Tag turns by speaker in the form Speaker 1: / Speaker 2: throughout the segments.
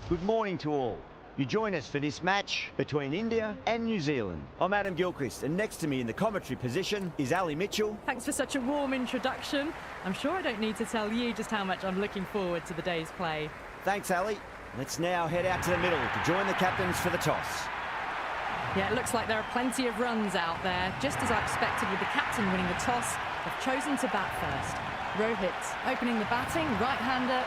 Speaker 1: Good morning to all. You join us for this match between India and New Zealand. I'm Adam Gilchrist, and next to me in the commentary position is Ali Mitchell.
Speaker 2: Thanks for such a warm introduction. I'm sure I don't need to tell you just how much I'm looking forward to the day's play.
Speaker 1: Thanks, Ali. Let's now head out to the middle to join the captains for the toss.
Speaker 2: Yeah, it looks like there are plenty of runs out there. Just as I expected with the captain winning the toss, they've chosen to bat first. Rohit opening the batting, right-hander.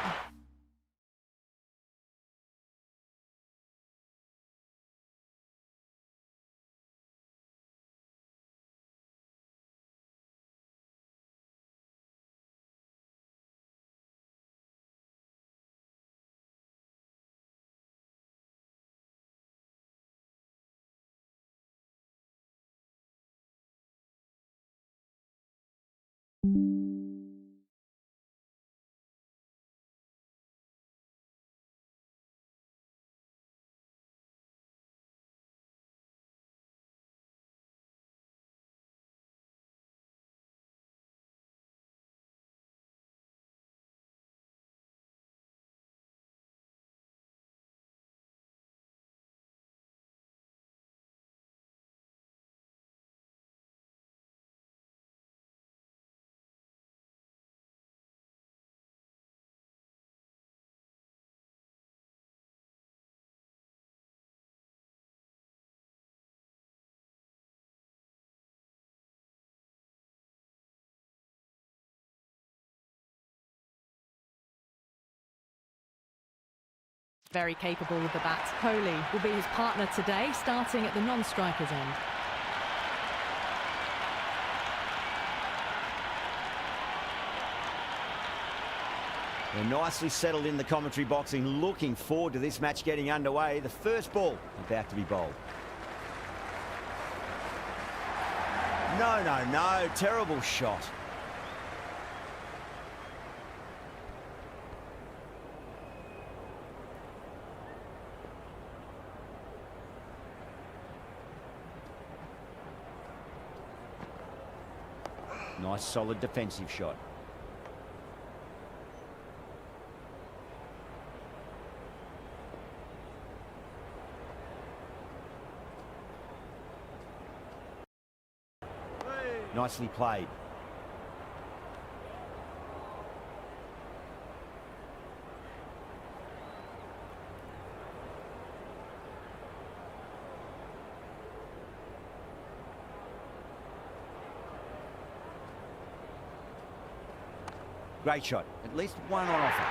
Speaker 2: Very capable with the bat. Kohli will be his partner today, starting at the non-striker's end.
Speaker 1: They're nicely settled in the commentary boxing, looking forward to this match getting underway. The first ball about to be bowled. No, terrible shot. Nice solid defensive shot. Nicely played. Great shot. At least one on offer.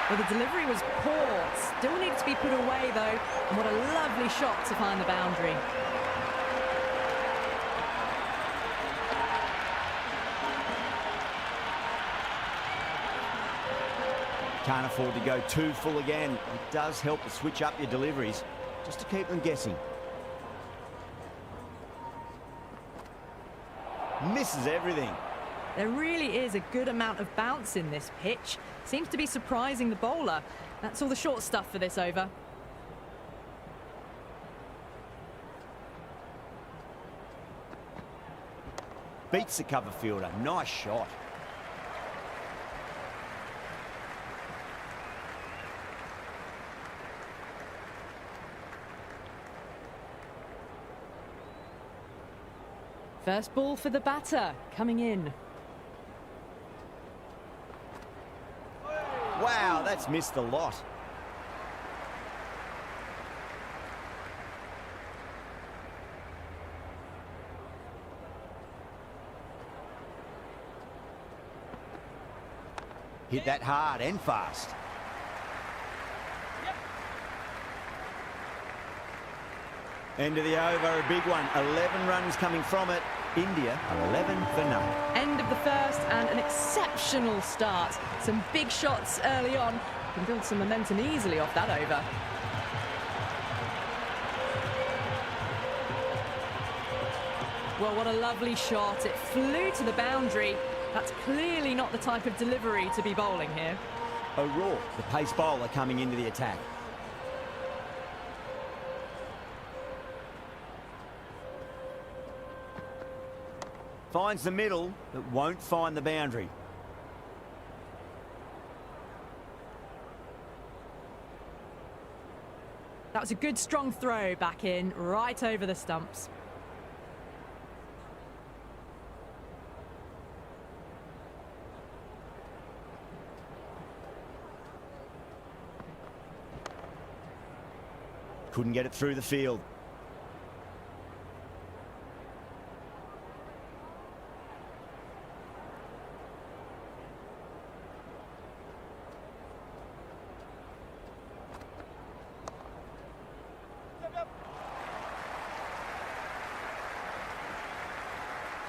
Speaker 2: Well, the delivery was poor. Still needs to be put away, though. And what a lovely shot to find the boundary.
Speaker 1: Can't afford to go too full again. It does help to switch up your deliveries, just to keep them guessing. Misses everything.
Speaker 2: There really is a good amount of bounce in this pitch. Seems to be surprising the bowler. That's all the short stuff for this over.
Speaker 1: Beats the cover fielder. Nice shot.
Speaker 2: First ball for the batter, coming in.
Speaker 1: Wow, that's missed a lot. Hit that hard and fast. End of the over, a big one. 11 runs coming from it. India are 11 for none.
Speaker 2: End of the first and an exceptional start. Some big shots early on. Can build some momentum easily off that over. Well, what a lovely shot. It flew to the boundary. That's clearly not the type of delivery to be bowling here.
Speaker 1: O'Rourke, the pace bowler, coming into the attack. Finds the middle, but won't find the boundary.
Speaker 2: That was a good strong throw back in, right over the stumps.
Speaker 1: Couldn't get it through the field.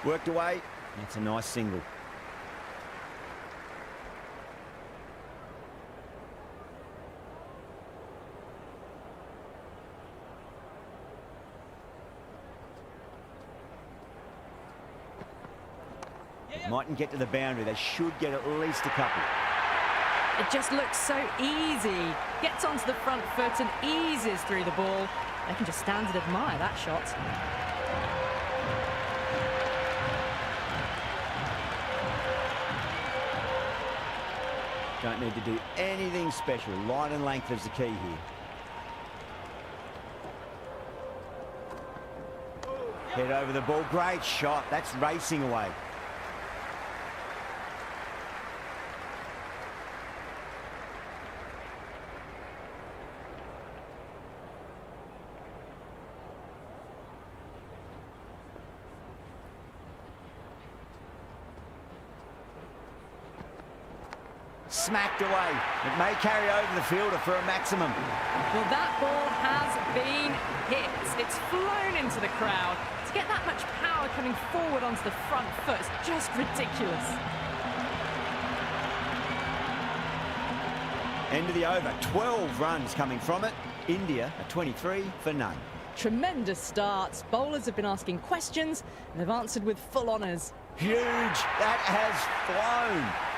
Speaker 1: Worked away. That's a nice single. Mightn't get to the boundary. They should get at least a couple.
Speaker 2: It just looks so easy. Gets onto the front foot and eases through the ball. They can just stand and admire that shot.
Speaker 1: Don't need to do anything special. Line and length is the key here. Head over the ball. Great shot. That's racing away. Smacked away. It may carry over the fielder for a maximum.
Speaker 2: Well, that ball has been hit. It's flown into the crowd. To get that much power coming forward onto the front foot is just ridiculous.
Speaker 1: End of the over. 12 runs coming from it. India are 23 for none.
Speaker 2: Tremendous starts. Bowlers have been asking questions and they've answered with full honours.
Speaker 1: Huge. That has flown.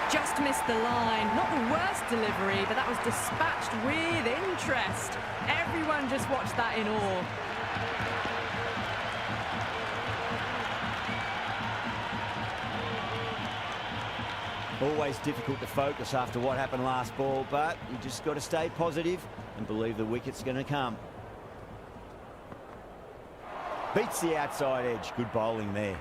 Speaker 2: Just missed the line. Not the worst delivery, but that was dispatched with interest. Everyone just watched that in awe.
Speaker 1: Always difficult to focus after what happened last ball, but you just got to stay positive and believe the wicket's going to come. Beats the outside edge. Good bowling there.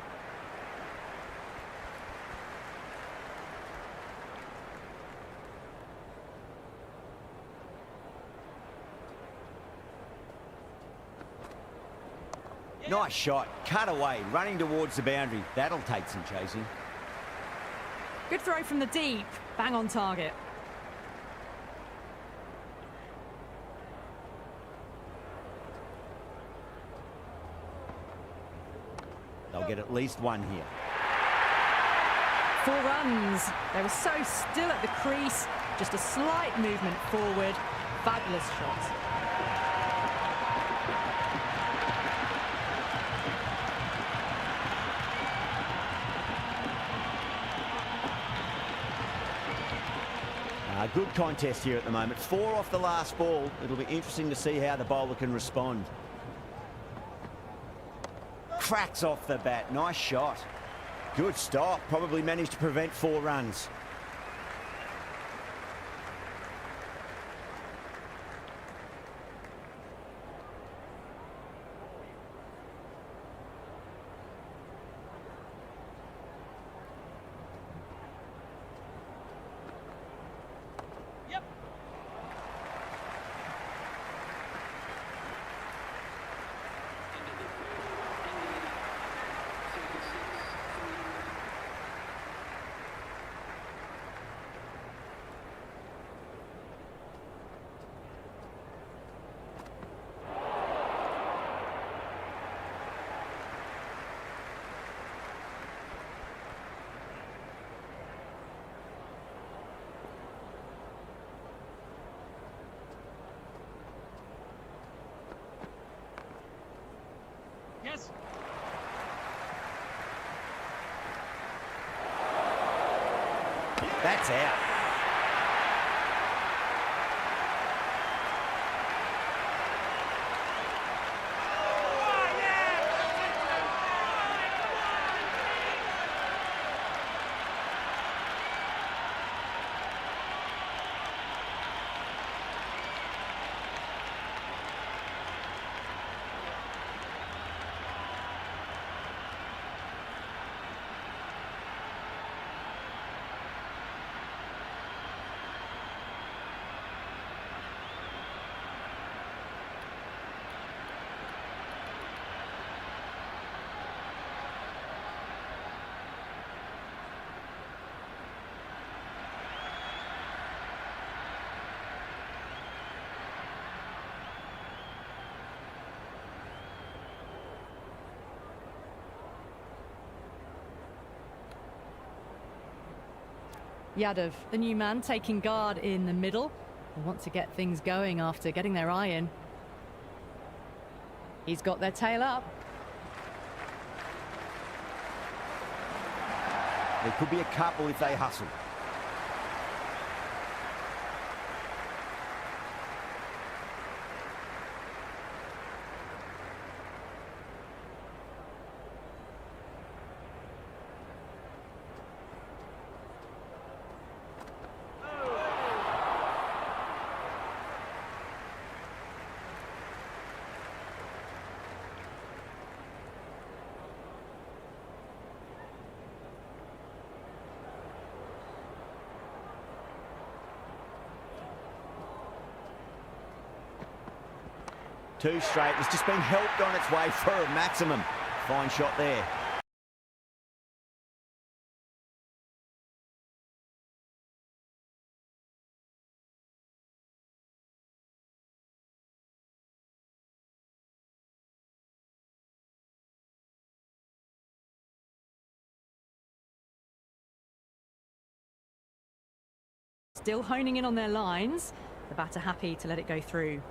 Speaker 1: Nice shot, cut away, running towards the boundary. That'll take some chasing.
Speaker 2: Good throw from the deep, bang on target.
Speaker 1: They'll get at least one here.
Speaker 2: 4 runs. They were so still at the crease, just a slight movement forward. Fabulous shot.
Speaker 1: Good contest here at the moment. 4 off the last ball. It'll be interesting to see how the bowler can respond. Cracks off the bat. Nice shot. Good stop. Probably managed to prevent 4 runs.
Speaker 3: Yes.
Speaker 1: That's out.
Speaker 2: Yadav, the new man, taking guard in the middle. They want to get things going after getting their eye in. He's got their tail up.
Speaker 1: There could be a couple if they hustle. Two straight. It's just been helped on its way for a maximum. Fine shot there.
Speaker 2: Still honing in on their lines. The batter happy to let it go through.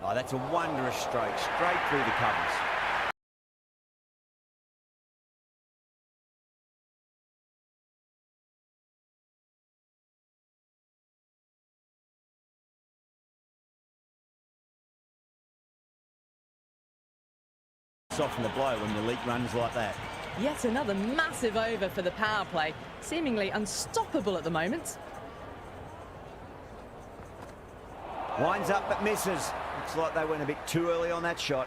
Speaker 1: Oh, that's a wondrous stroke, straight through the covers. Soften the blow when the leak runs like that.
Speaker 2: Yet another massive over for the power play. Seemingly unstoppable at the moment.
Speaker 1: Winds up but misses. Looks like they went a bit too early on that shot.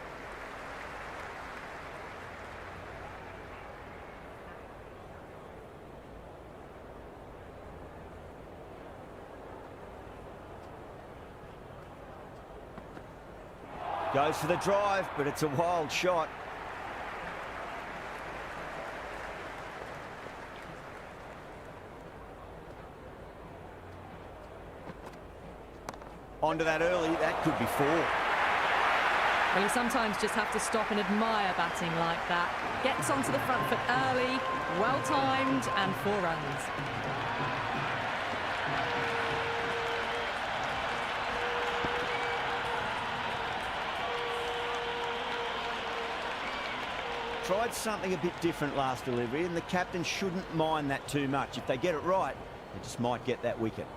Speaker 1: Goes for the drive, but it's a wild shot. Onto that early, that could be four.
Speaker 2: Well, you sometimes just have to stop and admire batting like that. Gets onto the front foot early, well-timed, and 4 runs.
Speaker 1: Tried something a bit different last delivery, and the captain shouldn't mind that too much. If they get it right, they just might get that wicket.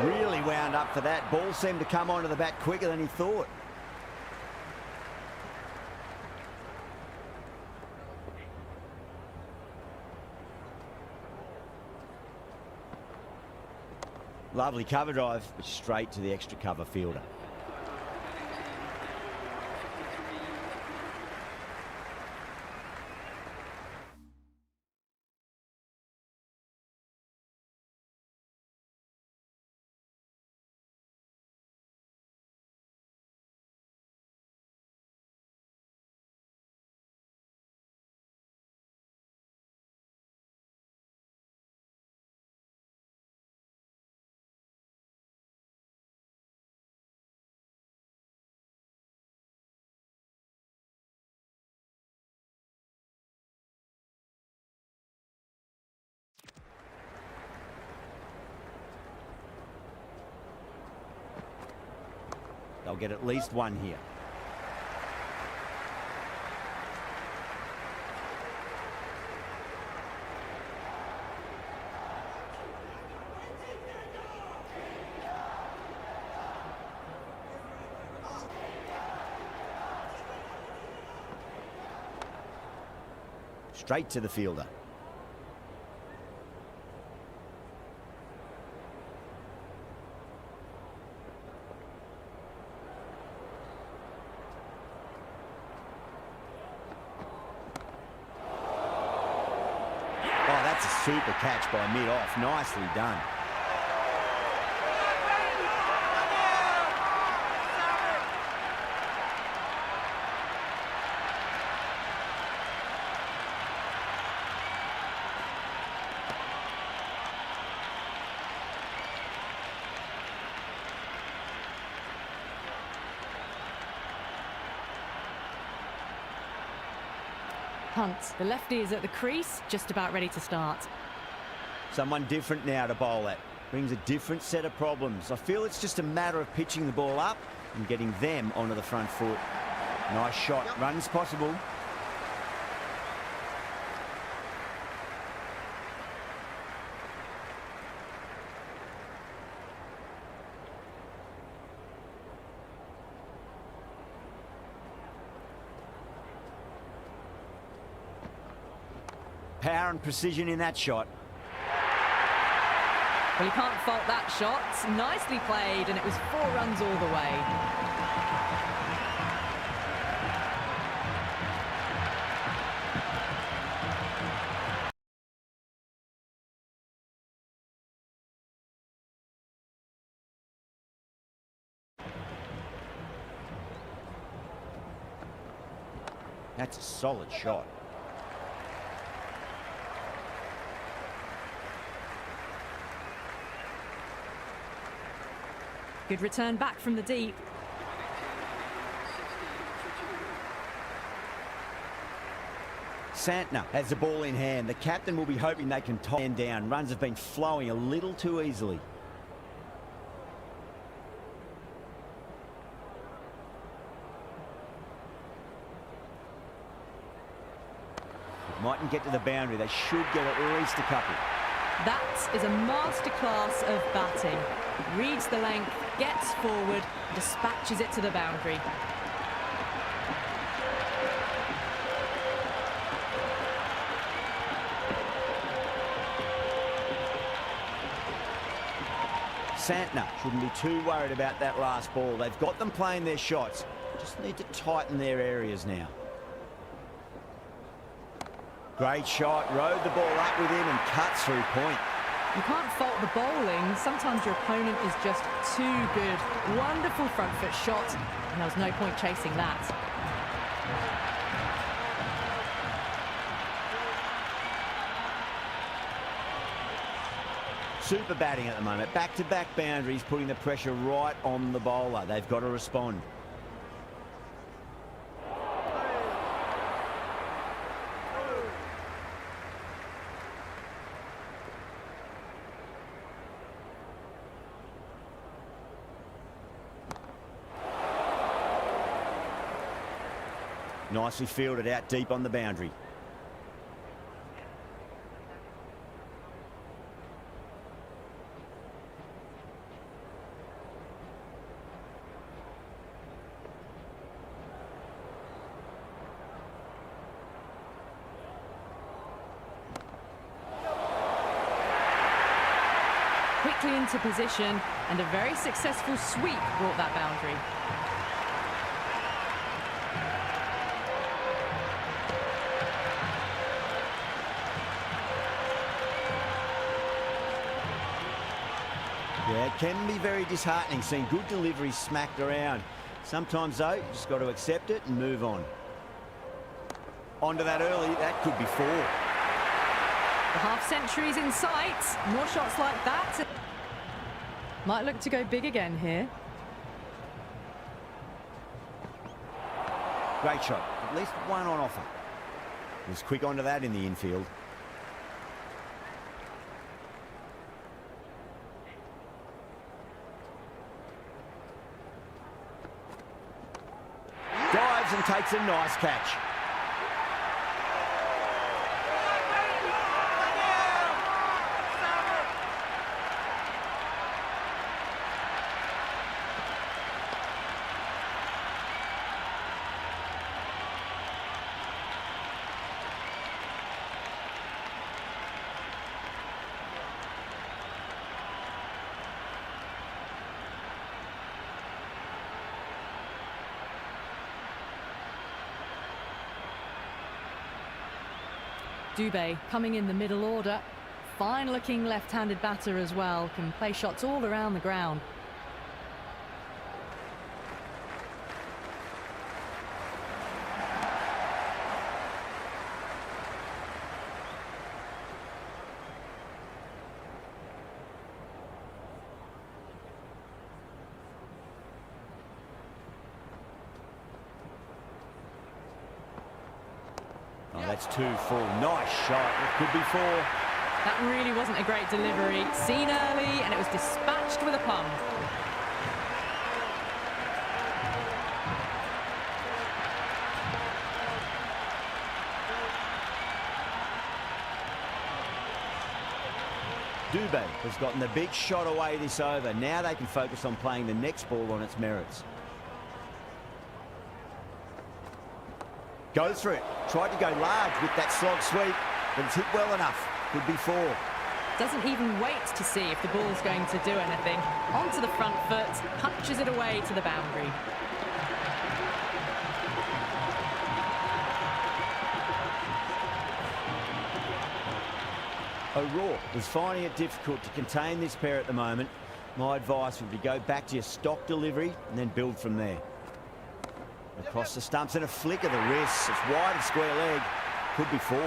Speaker 1: Really wound up for that. Ball seemed to come onto the bat quicker than he thought. Lovely cover drive, but straight to the extra cover fielder. They'll get at least one here. Straight to the fielder. Super catch by mid-off. Nicely done.
Speaker 2: Hunt, the lefty is at the crease, just about ready to start.
Speaker 1: Someone different now to bowl at. Brings a different set of problems. I feel it's just a matter of pitching the ball up and getting them onto the front foot. Nice shot. Yep. Runs possible. Power and precision in that shot.
Speaker 2: Well, you can't fault that shot. Nicely played, and it was 4 runs all the way.
Speaker 1: That's a solid shot.
Speaker 2: Good return back from the deep.
Speaker 1: Santner has the ball in hand. The captain will be hoping they can tie him down. Runs have been flowing a little too easily. It mightn't get to the boundary. They should get at least a couple.
Speaker 2: That is a masterclass of batting. Reads the length, gets forward, dispatches it to the boundary.
Speaker 1: Santner shouldn't be too worried about that last ball. They've got them playing their shots. Just need to tighten their areas now. Great shot, rode the ball up with him and cuts through point.
Speaker 2: You can't fault the bowling. Sometimes your opponent is just too good. Wonderful front foot shot, and there was no point chasing that.
Speaker 1: Super batting at the moment. Back-to-back boundaries, putting the pressure right on the bowler. They've got to respond. Nicely fielded out deep on the boundary.
Speaker 2: Quickly into position, and a very successful sweep brought that boundary.
Speaker 1: Yeah, it can be very disheartening seeing good deliveries smacked around. Sometimes, though, you just got to accept it and move on. Onto that early, that could be 4.
Speaker 2: The half-century's in sight. More shots like that. Might look to go big again here.
Speaker 1: Great shot. At least one on offer. Was quick onto that in the infield. Dives and takes a nice catch.
Speaker 2: Dubé coming in the middle order. Fine-looking left-handed batter as well. Can play shots all around the ground.
Speaker 1: Oh, that's 2 full. Nice shot. It could be 4.
Speaker 2: That really wasn't a great delivery. Seen early, and it was dispatched with a plum.
Speaker 1: Dubé has gotten the big shot away this over. Now they can focus on playing the next ball on its merits. Goes for it. Tried to go large with that slog sweep, but it's hit well enough. Could be 4.
Speaker 2: Doesn't even wait to see if the ball's going to do anything. Onto the front foot, punches it away to the boundary.
Speaker 1: O'Rourke is finding it difficult to contain this pair at the moment. My advice would be go back to your stock delivery and then build from there. Across the stumps and a flick of the wrist. It's wide of square leg. Could be 4.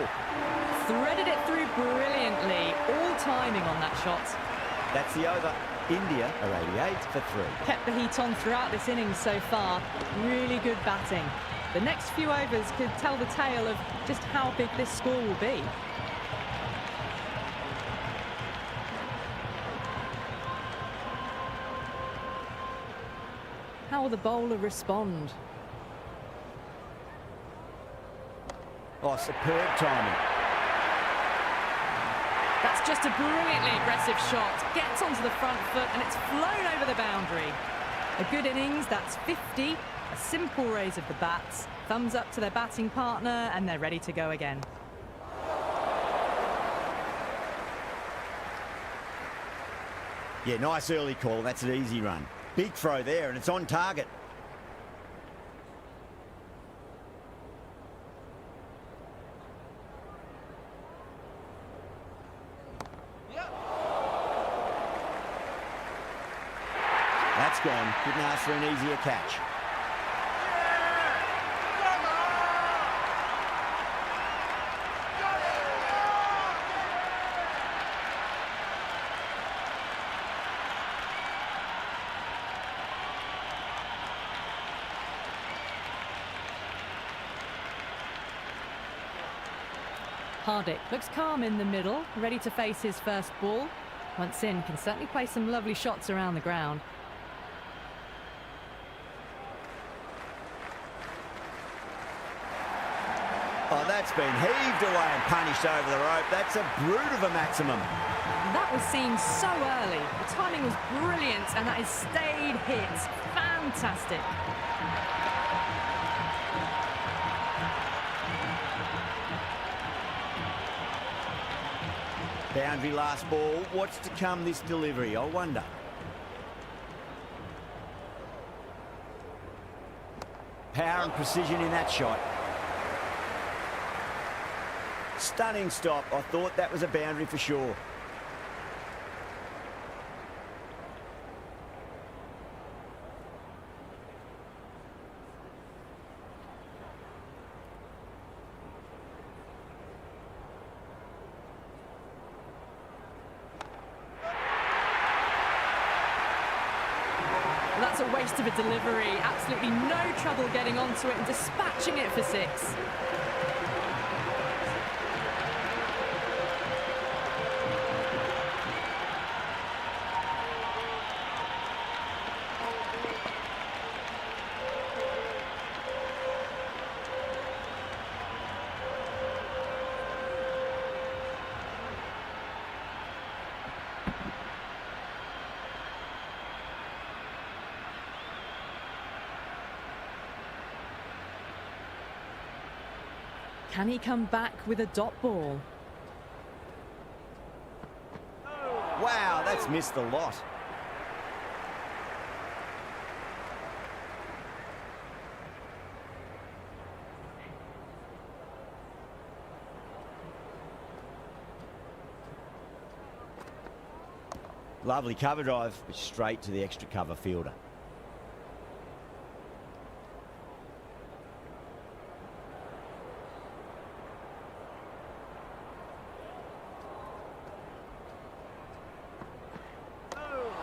Speaker 2: Threaded it through brilliantly. All timing on that shot.
Speaker 1: That's the over. India are 88 for 3.
Speaker 2: Kept the heat on throughout this innings so far. Really good batting. The next few overs could tell the tale of just how big this score will be. How will the bowler respond?
Speaker 1: Oh, superb timing.
Speaker 2: That's just a brilliantly aggressive shot. Gets onto the front foot and it's flown over the boundary. A good innings, that's 50. A simple raise of the bats. Thumbs up to their batting partner and they're ready to go again.
Speaker 1: Yeah, nice early call. That's an easy run. Big throw there and it's on target. That's gone. Couldn't ask for an easier catch.
Speaker 2: Hardik looks calm in the middle, ready to face his first ball. Once in, can certainly play some lovely shots around the ground.
Speaker 1: Oh, that's been heaved away and punished over the rope. That's a brute of a maximum.
Speaker 2: That was seen so early. The timing was brilliant and that is stayed hit. Fantastic.
Speaker 1: Boundary last ball. What's to come this delivery? I wonder. Power and precision in that shot. Stunning stop. I thought that was a boundary for sure.
Speaker 2: That's a waste of a delivery. Absolutely no trouble getting onto it and dispatching it for 6. Can he come back with a dot ball?
Speaker 1: Wow, that's missed the lot. Lovely cover drive, but straight to the extra cover fielder.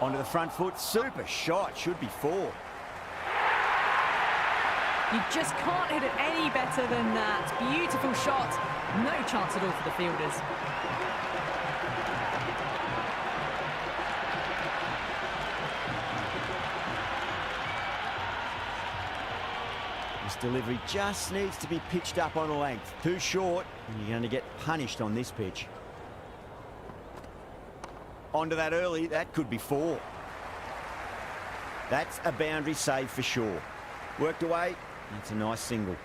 Speaker 1: Onto the front foot, super shot, should be 4.
Speaker 2: You just can't hit it any better than that. Beautiful shot. No chance at all for the fielders.
Speaker 1: This delivery just needs to be pitched up on a length. Too short, and you're going to get punished on this pitch. Onto that early, that could be 4. That's a boundary save for sure. Worked away, that's a nice single.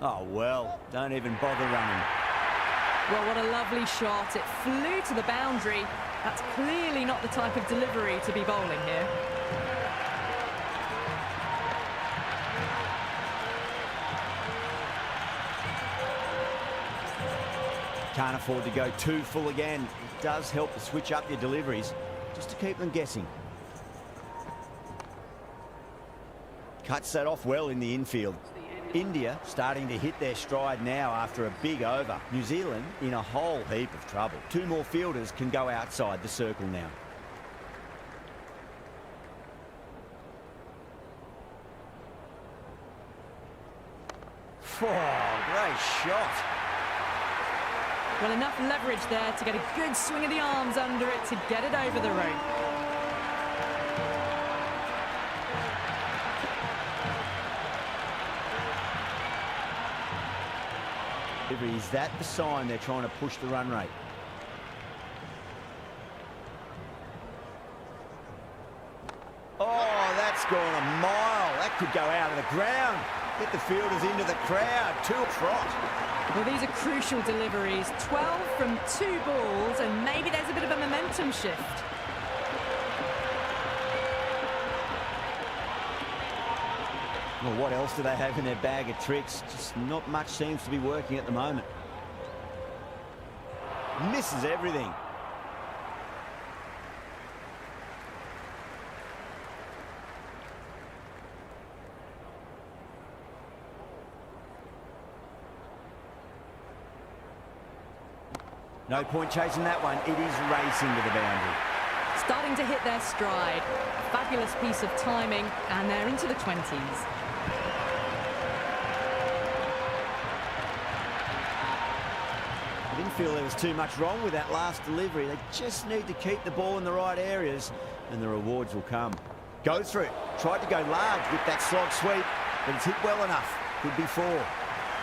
Speaker 1: Oh, well, don't even bother running.
Speaker 2: Well, what a lovely shot. It flew to the boundary. That's clearly not the type of delivery to be bowling here.
Speaker 1: Can't afford to go too full again. It does help to switch up your deliveries, just to keep them guessing. Cuts that off well in the infield. India starting to hit their stride now after a big over. New Zealand in a whole heap of trouble. 2 more fielders can go outside the circle now. Oh, great shot.
Speaker 2: Well, enough leverage there to get a good swing of the arms under it to get it over the rope.
Speaker 1: Is that the sign they're trying to push the run rate? Oh, that's gone a mile. That could go out of the ground. Get the fielders into the crowd. 2 trot.
Speaker 2: Well, these are crucial deliveries. 12 from 2 balls, and maybe there's a bit of a momentum shift.
Speaker 1: Well, what else do they have in their bag of tricks? Just not much seems to be working at the moment. Misses everything. No point chasing that one. It is racing to the boundary.
Speaker 2: Starting to hit their stride. Fabulous piece of timing, and they're into the 20s.
Speaker 1: I didn't feel there was too much wrong with that last delivery. They just need to keep the ball in the right areas, and the rewards will come. Go through it. Tried to go large with that slog sweep, but it's hit well enough. Could be 4.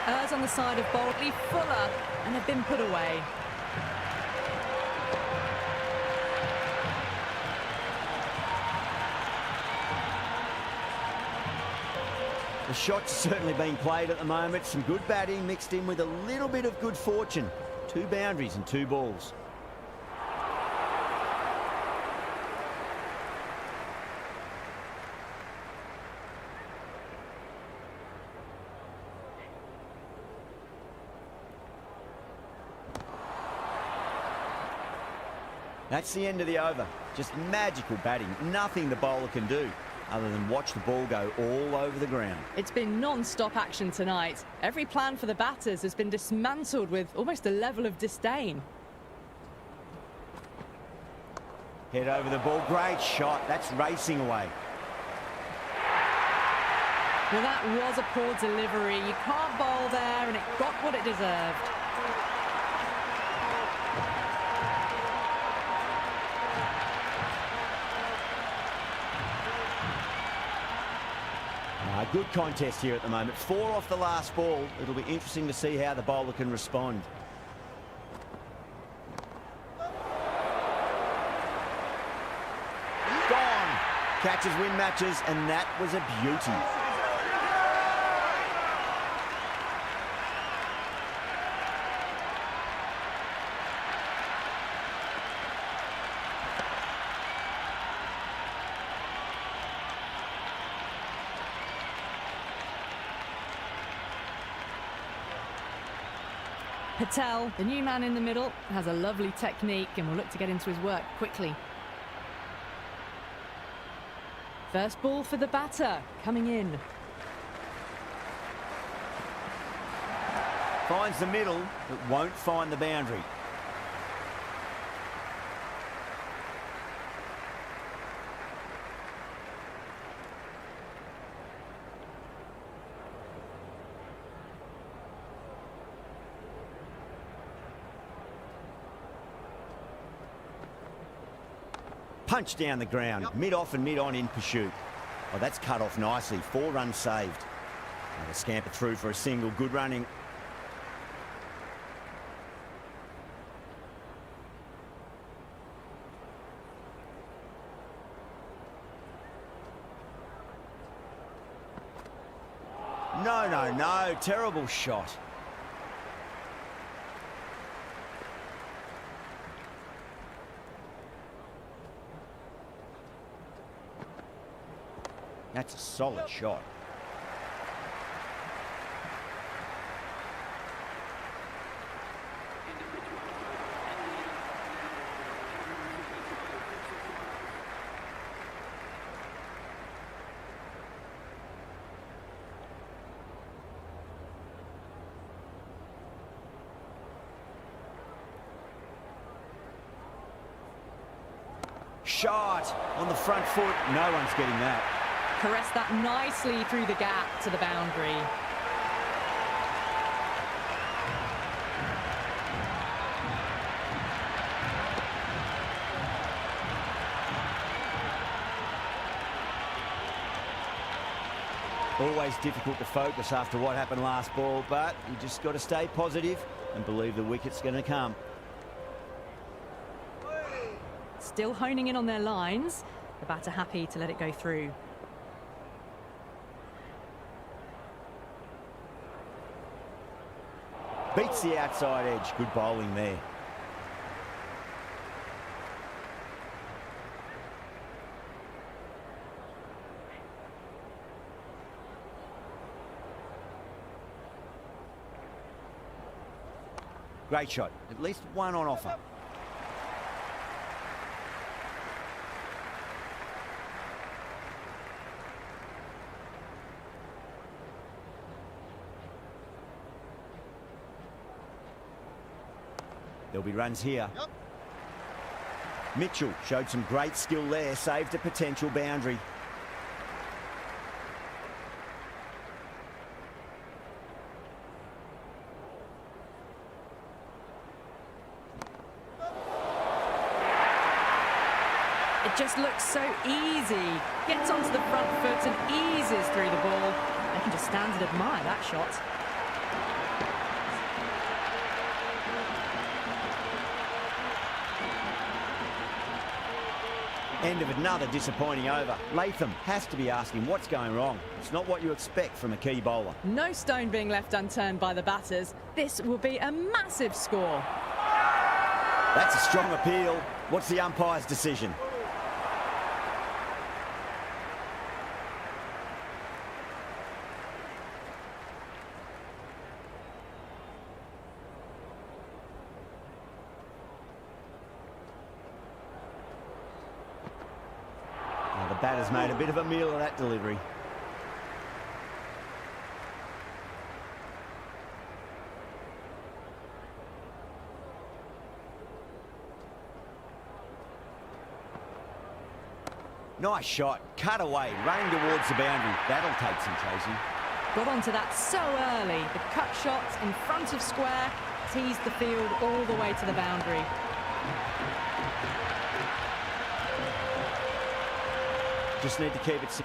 Speaker 2: Errs on the side of boldly Fuller, and have been put away.
Speaker 1: The shot's certainly being played at the moment. Some good batting mixed in with a little bit of good fortune. 2 boundaries and 2 balls. That's the end of the over. Just magical batting. Nothing the bowler can do other than watch the ball go all over the ground.
Speaker 2: It's been non-stop action tonight. Every plan for the batters has been dismantled with almost a level of disdain.
Speaker 1: Head over the ball. Great shot. That's racing away.
Speaker 2: Well, that was a poor delivery. You can't bowl there, and it got what it deserved.
Speaker 1: Good contest here at the moment. 4 off the last ball. It'll be interesting to see how the bowler can respond. Gone. Catches win matches, and that was a beauty.
Speaker 2: Patel, the new man in the middle, has a lovely technique and will look to get into his work quickly. First ball for the batter, coming in.
Speaker 1: Finds the middle, but won't find the boundary. Punch down the ground, mid-off and mid-on in pursuit. Oh, that's cut off nicely. 4 runs saved. And a scamper through for a single. Good running. No, no, no. Terrible shot. That's a solid shot. Shot on the front foot. No one's getting that.
Speaker 2: Caressed that nicely through the gap to the boundary.
Speaker 1: Always difficult to focus after what happened last ball, but you just got to stay positive and believe the wicket's going to come.
Speaker 2: Still honing in on their lines. The batter happy to let it go through.
Speaker 1: Beats the outside edge. Good bowling there. Great shot. At least one on offer. There'll be runs here. Yep. Mitchell showed some great skill there, saved a potential boundary.
Speaker 2: It just looks so easy. Gets onto the front foot and eases through the ball. They can just stand and admire that shot.
Speaker 1: End of another disappointing over. Latham has to be asking what's going wrong. It's not what you expect from a key bowler.
Speaker 2: No stone being left unturned by the batters. This will be a massive score.
Speaker 1: That's a strong appeal. What's the umpire's decision? The batter's made a bit of a meal of that delivery. Nice shot, cut away, running towards the boundary. That'll take some chasing.
Speaker 2: Got onto that so early. The cut shot in front of square teased the field all the way to the boundary.
Speaker 1: Just need to keep it.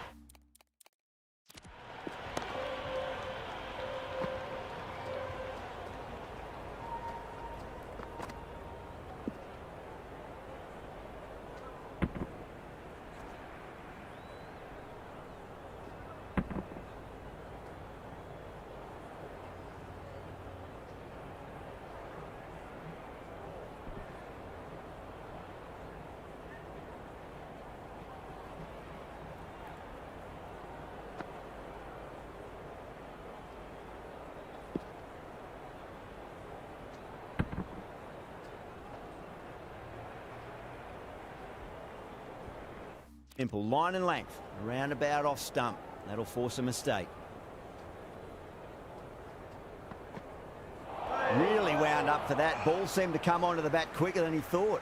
Speaker 1: Simple line and length, roundabout off stump. That'll force a mistake. up for that. Ball seemed to come onto the bat quicker than he thought.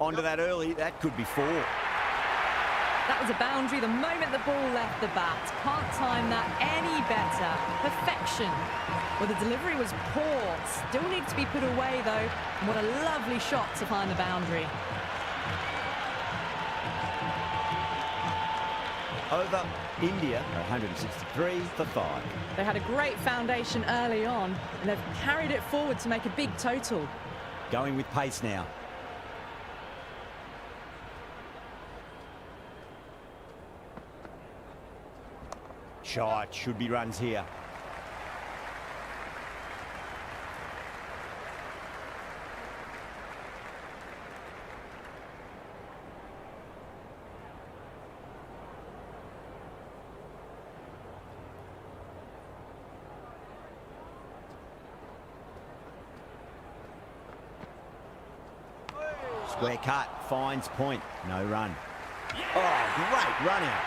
Speaker 1: Onto that early, that could be 4.
Speaker 2: That was a boundary the moment the ball left the bat. Can't time that any better. Perfection. Well, the delivery was poor. Still needs to be put away, though. And what a lovely shot to find the boundary.
Speaker 1: Over India, 163 for 5.
Speaker 2: They had a great foundation early on, and they've carried it forward to make a big total.
Speaker 1: Going with pace now. Shot, should be runs here. Square cut, finds point, no run. Oh, great run out.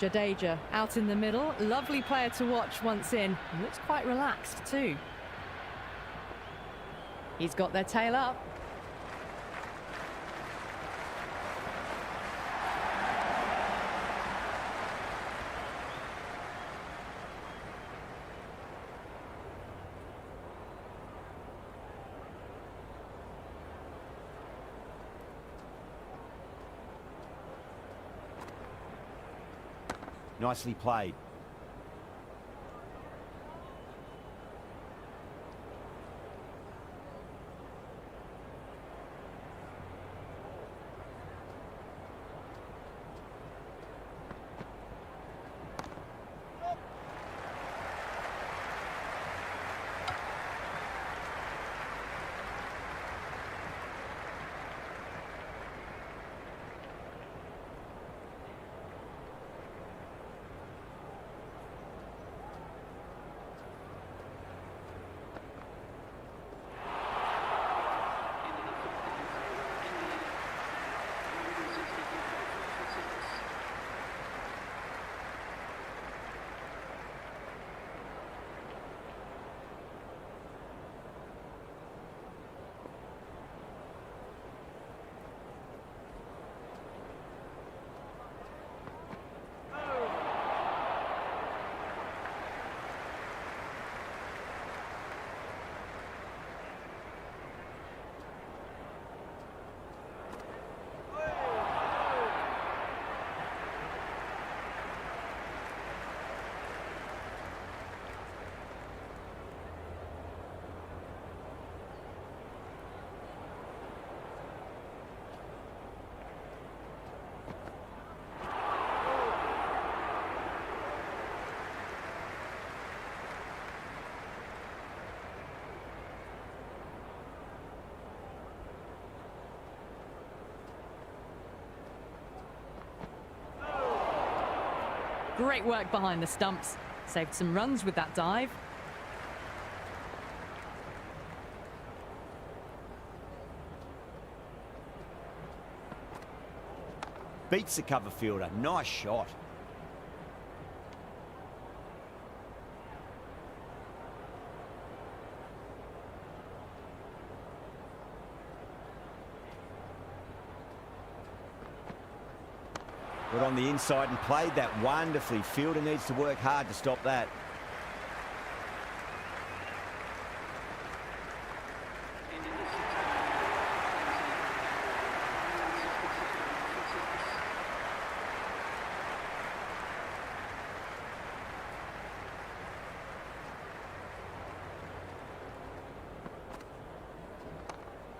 Speaker 2: Jadeja out in the middle. Lovely player to watch once in. He looks quite relaxed too. He's got their tail up.
Speaker 1: Nicely played.
Speaker 2: Great work behind the stumps. Saved some runs with that dive.
Speaker 1: Beats the cover fielder. Nice shot. Got on the inside and played that wonderfully. Fielder needs to work hard to stop that.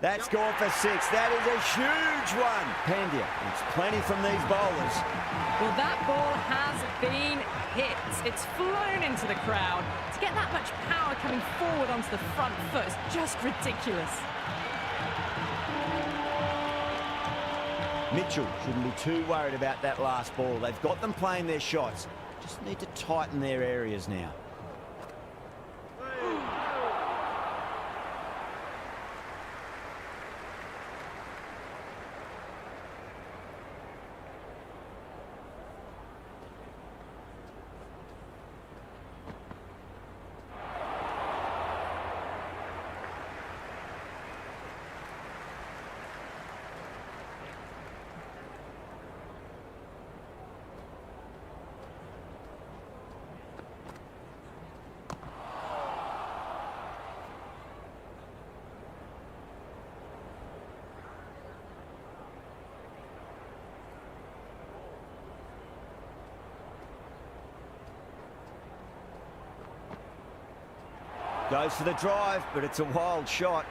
Speaker 1: That's gone for 6. That is a huge one. Pandya, it's plenty from these bowlers.
Speaker 2: Well, that ball has been hit. It's flown into the crowd. To get that much power coming forward onto the front foot is just ridiculous.
Speaker 1: Mitchell shouldn't be too worried about that last ball. They've got them playing their shots. Just need to tighten their areas now. Goes for the drive, but it's a wild shot.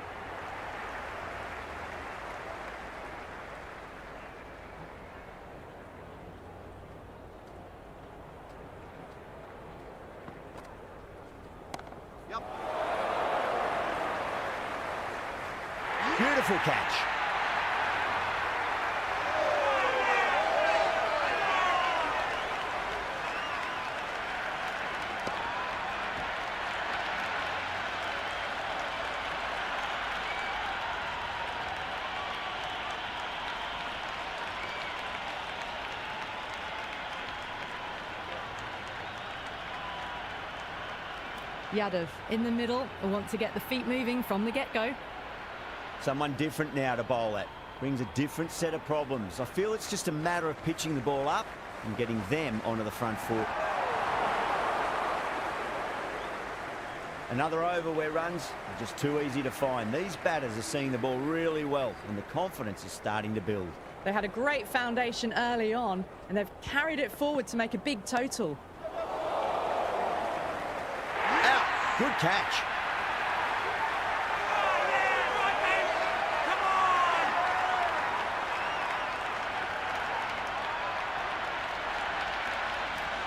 Speaker 3: Yep.
Speaker 1: Beautiful catch.
Speaker 2: Yadav in the middle will want to get the feet moving from the get-go.
Speaker 1: Someone different now to bowl at. Brings a different set of problems. I feel it's just a matter of pitching the ball up and getting them onto the front foot. Another over where runs are just too easy to find. These batters are seeing the ball really well and the confidence is starting to build.
Speaker 2: They had a great foundation early on and they've carried it forward to make a big total.
Speaker 1: Good catch.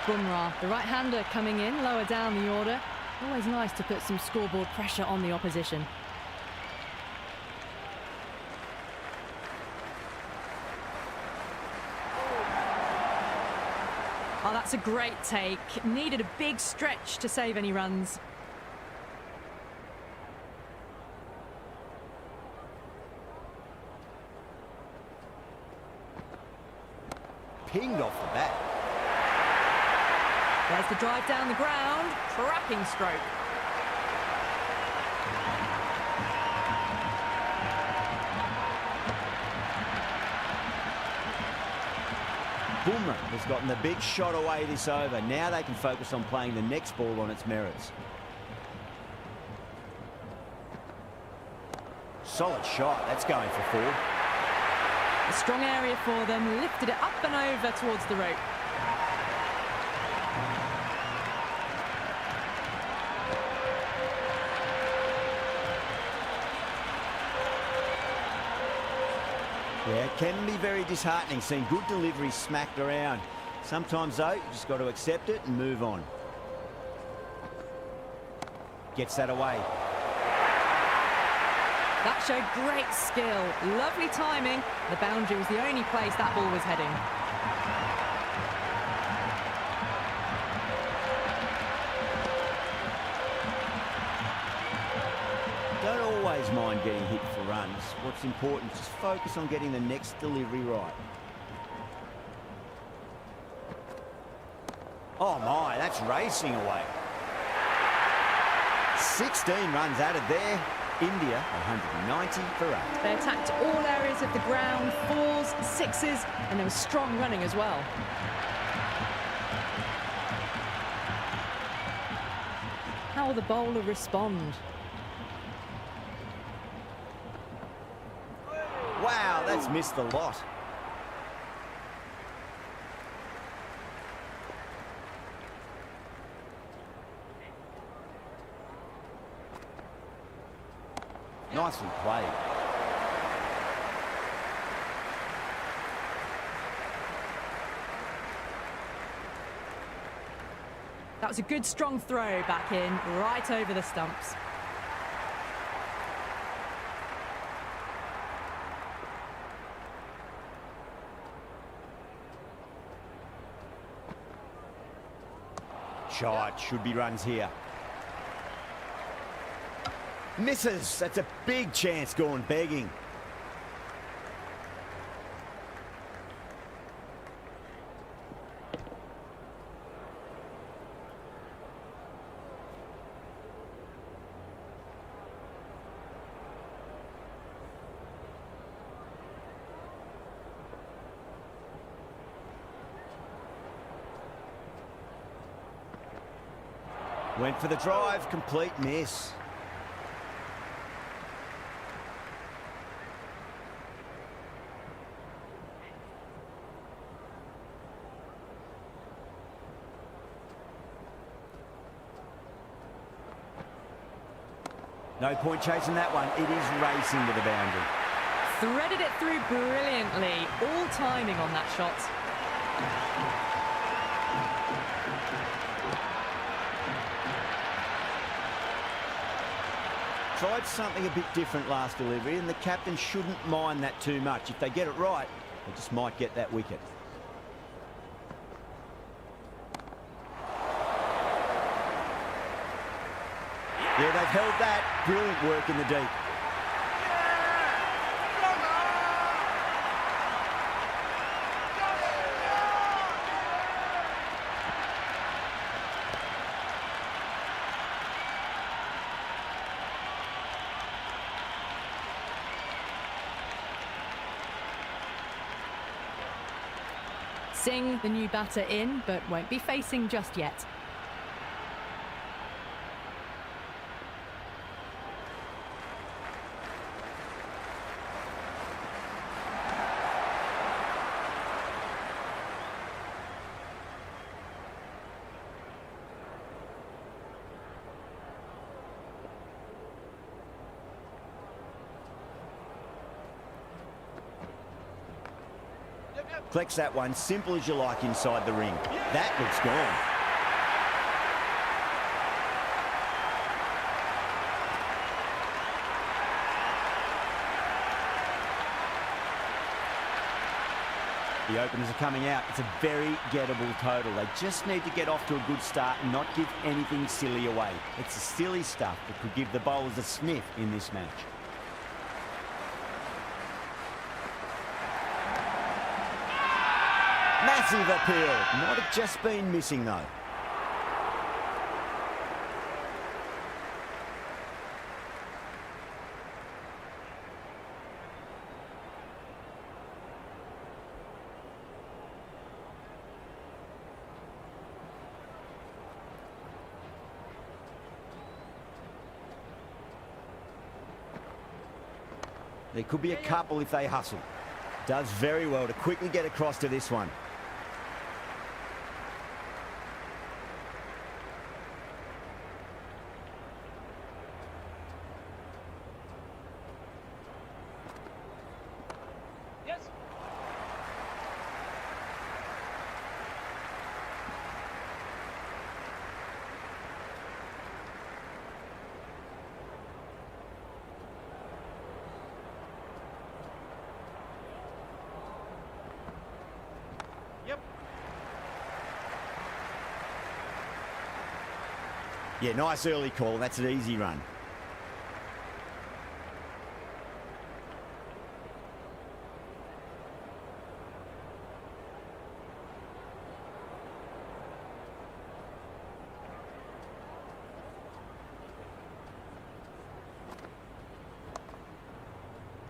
Speaker 2: Bumrah, the right-hander coming in, lower down the order. Always nice to put some scoreboard pressure on the opposition. Oh, that's a great take. Needed a big stretch to save any runs.
Speaker 1: Pinged off the bat.
Speaker 2: There's the drive down the ground. Cracking stroke.
Speaker 1: Bumrah has gotten the big shot away this over. Now they can focus on playing the next ball on its merits. Solid shot. That's going for 4.
Speaker 2: A strong area for them, lifted it up and over towards the rope.
Speaker 1: Yeah, it can be very disheartening seeing good deliveries smacked around. Sometimes, though, you just got to accept it and move on. Gets that away.
Speaker 2: That showed great skill, lovely timing. The boundary was the only place that ball was heading.
Speaker 1: Don't always mind getting hit for runs. What's important is just focus on getting the next delivery right. Oh my, that's racing away. 16 runs added there. India 190 for 8.
Speaker 2: They attacked all areas of the ground, 4s, 6s, and there was strong running as well. How will the bowler respond?
Speaker 1: Wow, that's missed the lot. Nicely played.
Speaker 2: That was a good strong throw back in, right over the stumps.
Speaker 1: Shot, should be runs here. Misses, that's a big chance gone begging. Went for the drive, complete miss. No point chasing that one. It is racing to the boundary.
Speaker 2: Threaded it through brilliantly. All timing on that shot.
Speaker 1: Tried something a bit different last delivery, and the captain shouldn't mind that too much. If they get it right, they just might get that wicket. Yeah, they've held that. Brilliant work in the deep.
Speaker 2: Singh, the new batter, in, but won't be facing just yet.
Speaker 1: Collects that one, simple as you like inside the ring. That looks gone. The openers are coming out. It's a very gettable total. They just need to get off to a good start and not give anything silly away. It's the silly stuff that could give the bowlers a sniff in this match. Massive appeal. Might have just been missing, though. There could be a couple if they hustle. Does very well to quickly get across to this one. Yeah, nice early call. That's an easy run.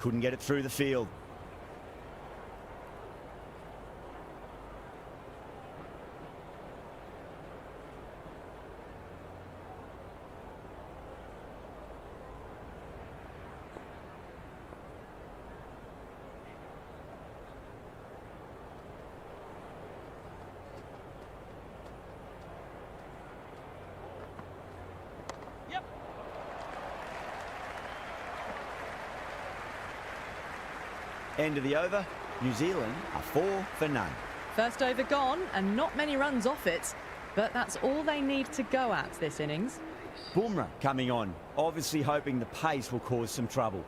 Speaker 1: Couldn't get it through the field. End of the over. New Zealand are 4 for none.
Speaker 2: First over gone, and not many runs off it, but that's all they need to go at this innings.
Speaker 1: Bumrah coming on, obviously hoping the pace will cause some trouble.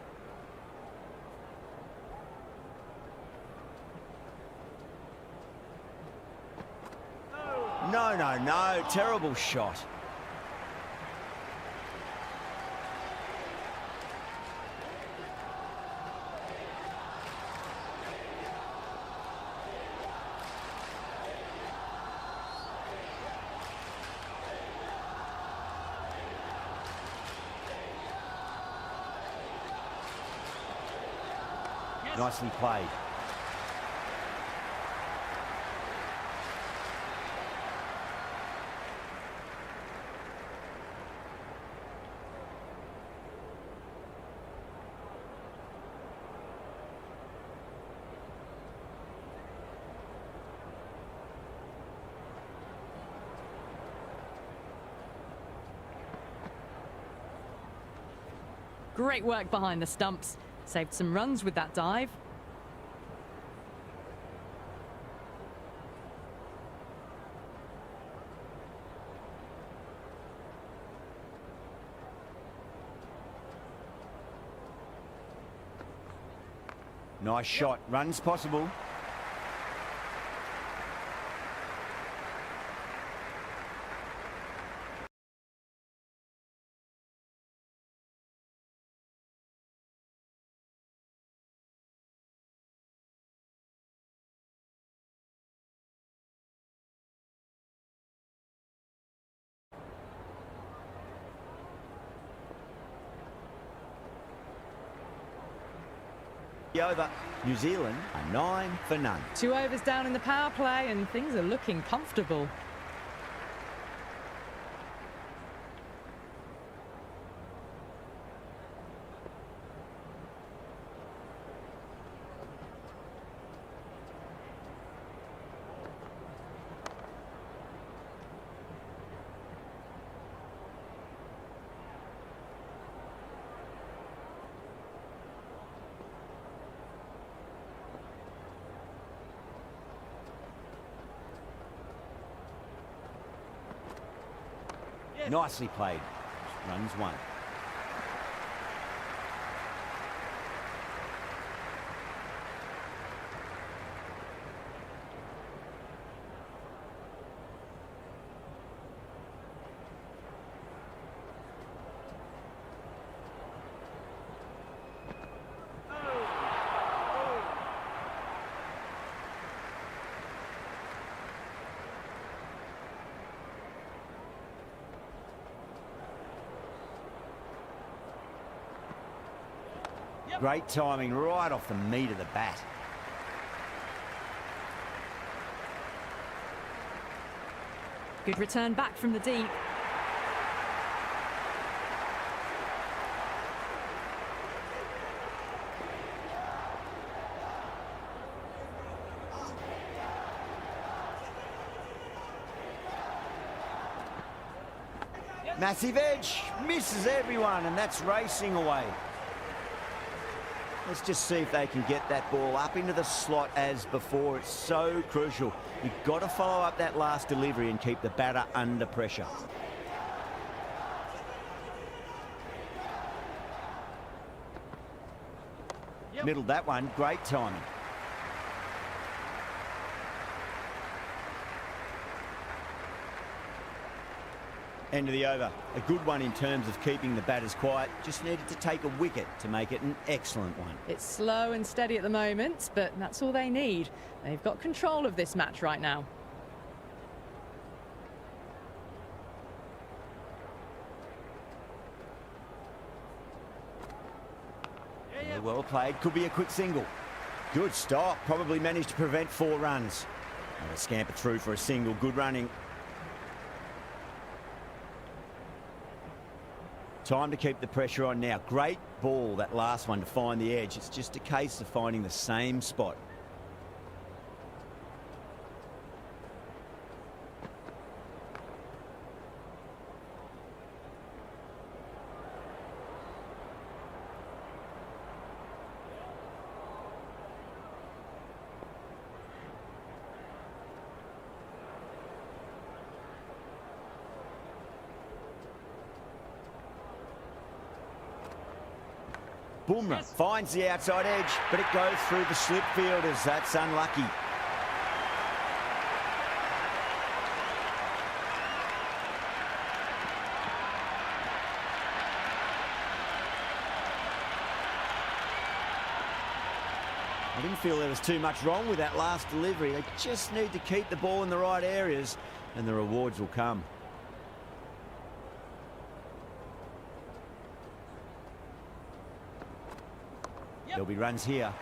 Speaker 1: No, terrible shot. Nicely played.
Speaker 2: Great work behind the stumps. Saved some runs with that dive.
Speaker 1: Nice shot. Runs possible. Over. New Zealand are 9 for none.
Speaker 2: 2 overs down in the power play, and things are looking comfortable.
Speaker 1: Nicely played. Runs 1. Great timing right off the meat of the bat.
Speaker 2: Good return back from the deep.
Speaker 1: Massive edge. Misses everyone, and that's racing away. Let's just see if they can get that ball up into the slot as before. It's so crucial. You've got to follow up that last delivery and keep the batter under pressure. Middled that one. Great timing. End of the over. A good one in terms of keeping the batters quiet. Just needed to take a wicket to make it an excellent one.
Speaker 2: It's slow and steady at the moment, but that's all they need. They've got control of this match right now.
Speaker 1: well played. Could be a quick single. Good stop. Probably managed to prevent 4 runs. And a scamper through for a single. Good running. Time to keep the pressure on now. Great ball, that last one, to find the edge. It's just a case of finding the same spot. Boomer finds the outside edge, but it goes through the slip fielders. That's unlucky. I didn't feel there was too much wrong with that last delivery. They just need to keep the ball in the right areas, and the rewards will come. There'll be runs here.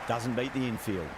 Speaker 1: Doesn't beat the infield.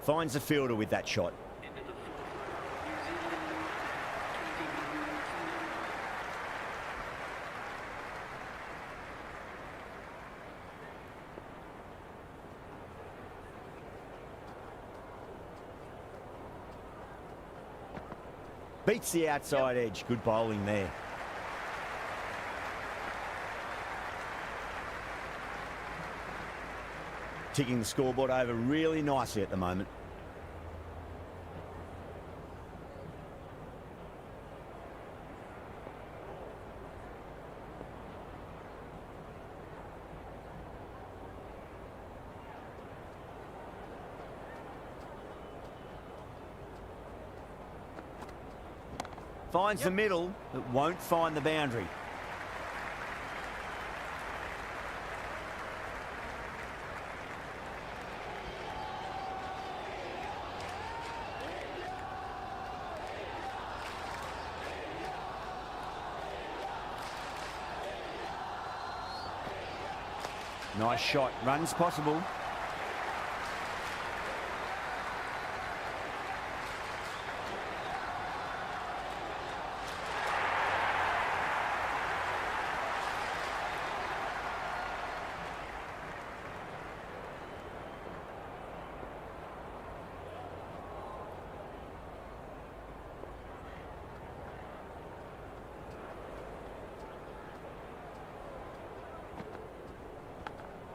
Speaker 1: Finds the fielder with that shot. Beats the outside edge. Good bowling there. Ticking the scoreboard over really nicely at the moment. Finds the middle, but won't find the boundary. Nice shot. Runs possible.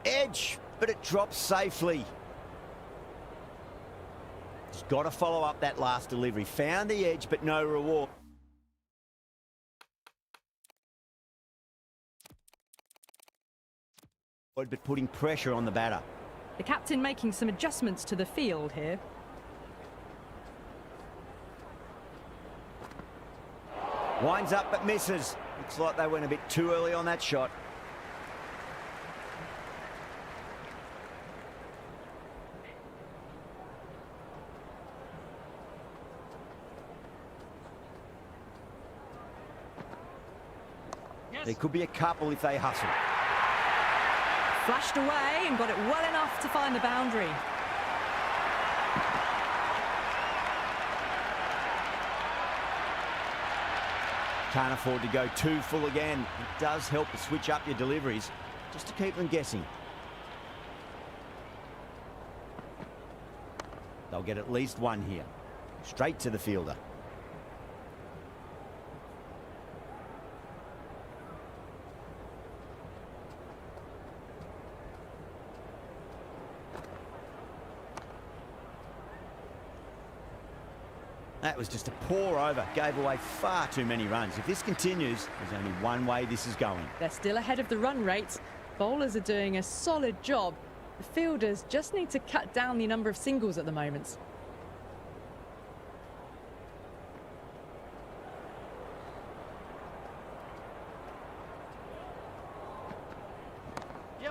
Speaker 1: Edge, but it drops safely. Just got to follow up that last delivery. Found the edge, but no reward. But putting pressure on the batter.
Speaker 2: The captain making some adjustments to the field here.
Speaker 1: Winds up but misses. Looks like they went a bit too early on that shot. There could be a couple if they hustle.
Speaker 2: Flashed away and got it well enough to find the boundary.
Speaker 1: Can't afford to go too full again. It does help to switch up your deliveries, just to keep them guessing. They'll get at least one here. Straight to the fielder. That was just a pour over, gave away far too many runs. If this continues, there's only one way this is going.
Speaker 2: They're still ahead of the run rate. Bowlers are doing a solid job. The fielders just need to cut down the number of singles at the moment.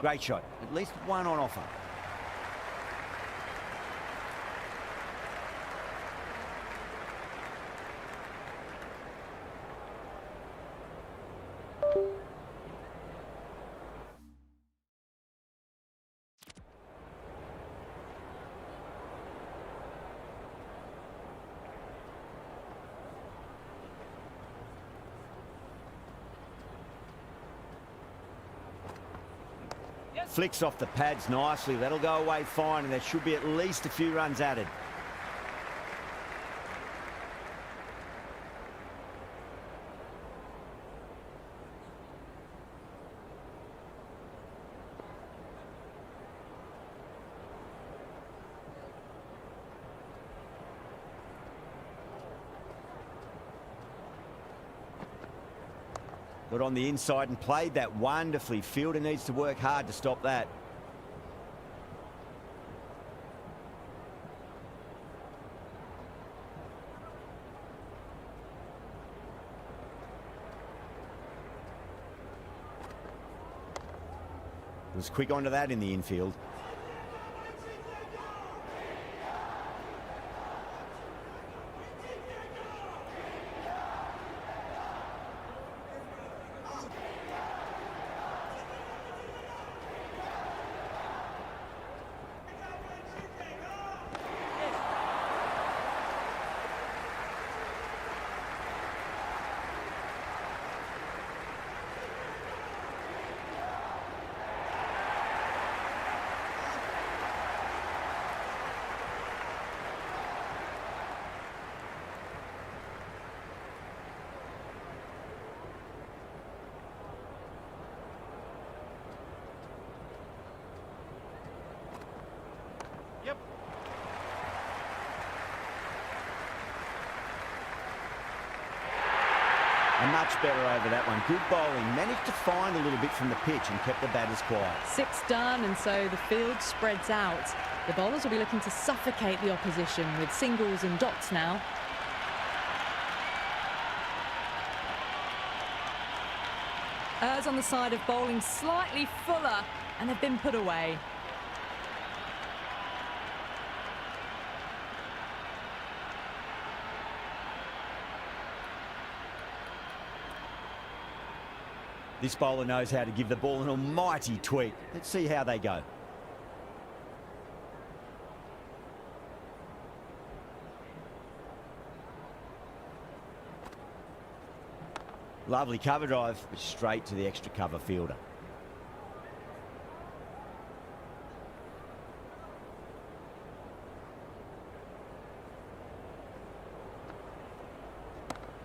Speaker 1: Great shot, at least one on offer. Flicks off the pads nicely. That'll go away fine, and there should be at least a few runs added. Got on the inside and played that wonderfully. Fielder needs to work hard to stop that. Was quick onto that in the infield. Much better over that one. Good bowling. Managed to find a little bit from the pitch and kept the batters quiet.
Speaker 2: 6 done, and so the field spreads out. The bowlers will be looking to suffocate the opposition with singles and dots now. Errs on the side of bowling slightly fuller, and they've been put away.
Speaker 1: This bowler knows how to give the ball an almighty tweak. Let's see how they go. Lovely cover drive, but straight to the extra cover fielder.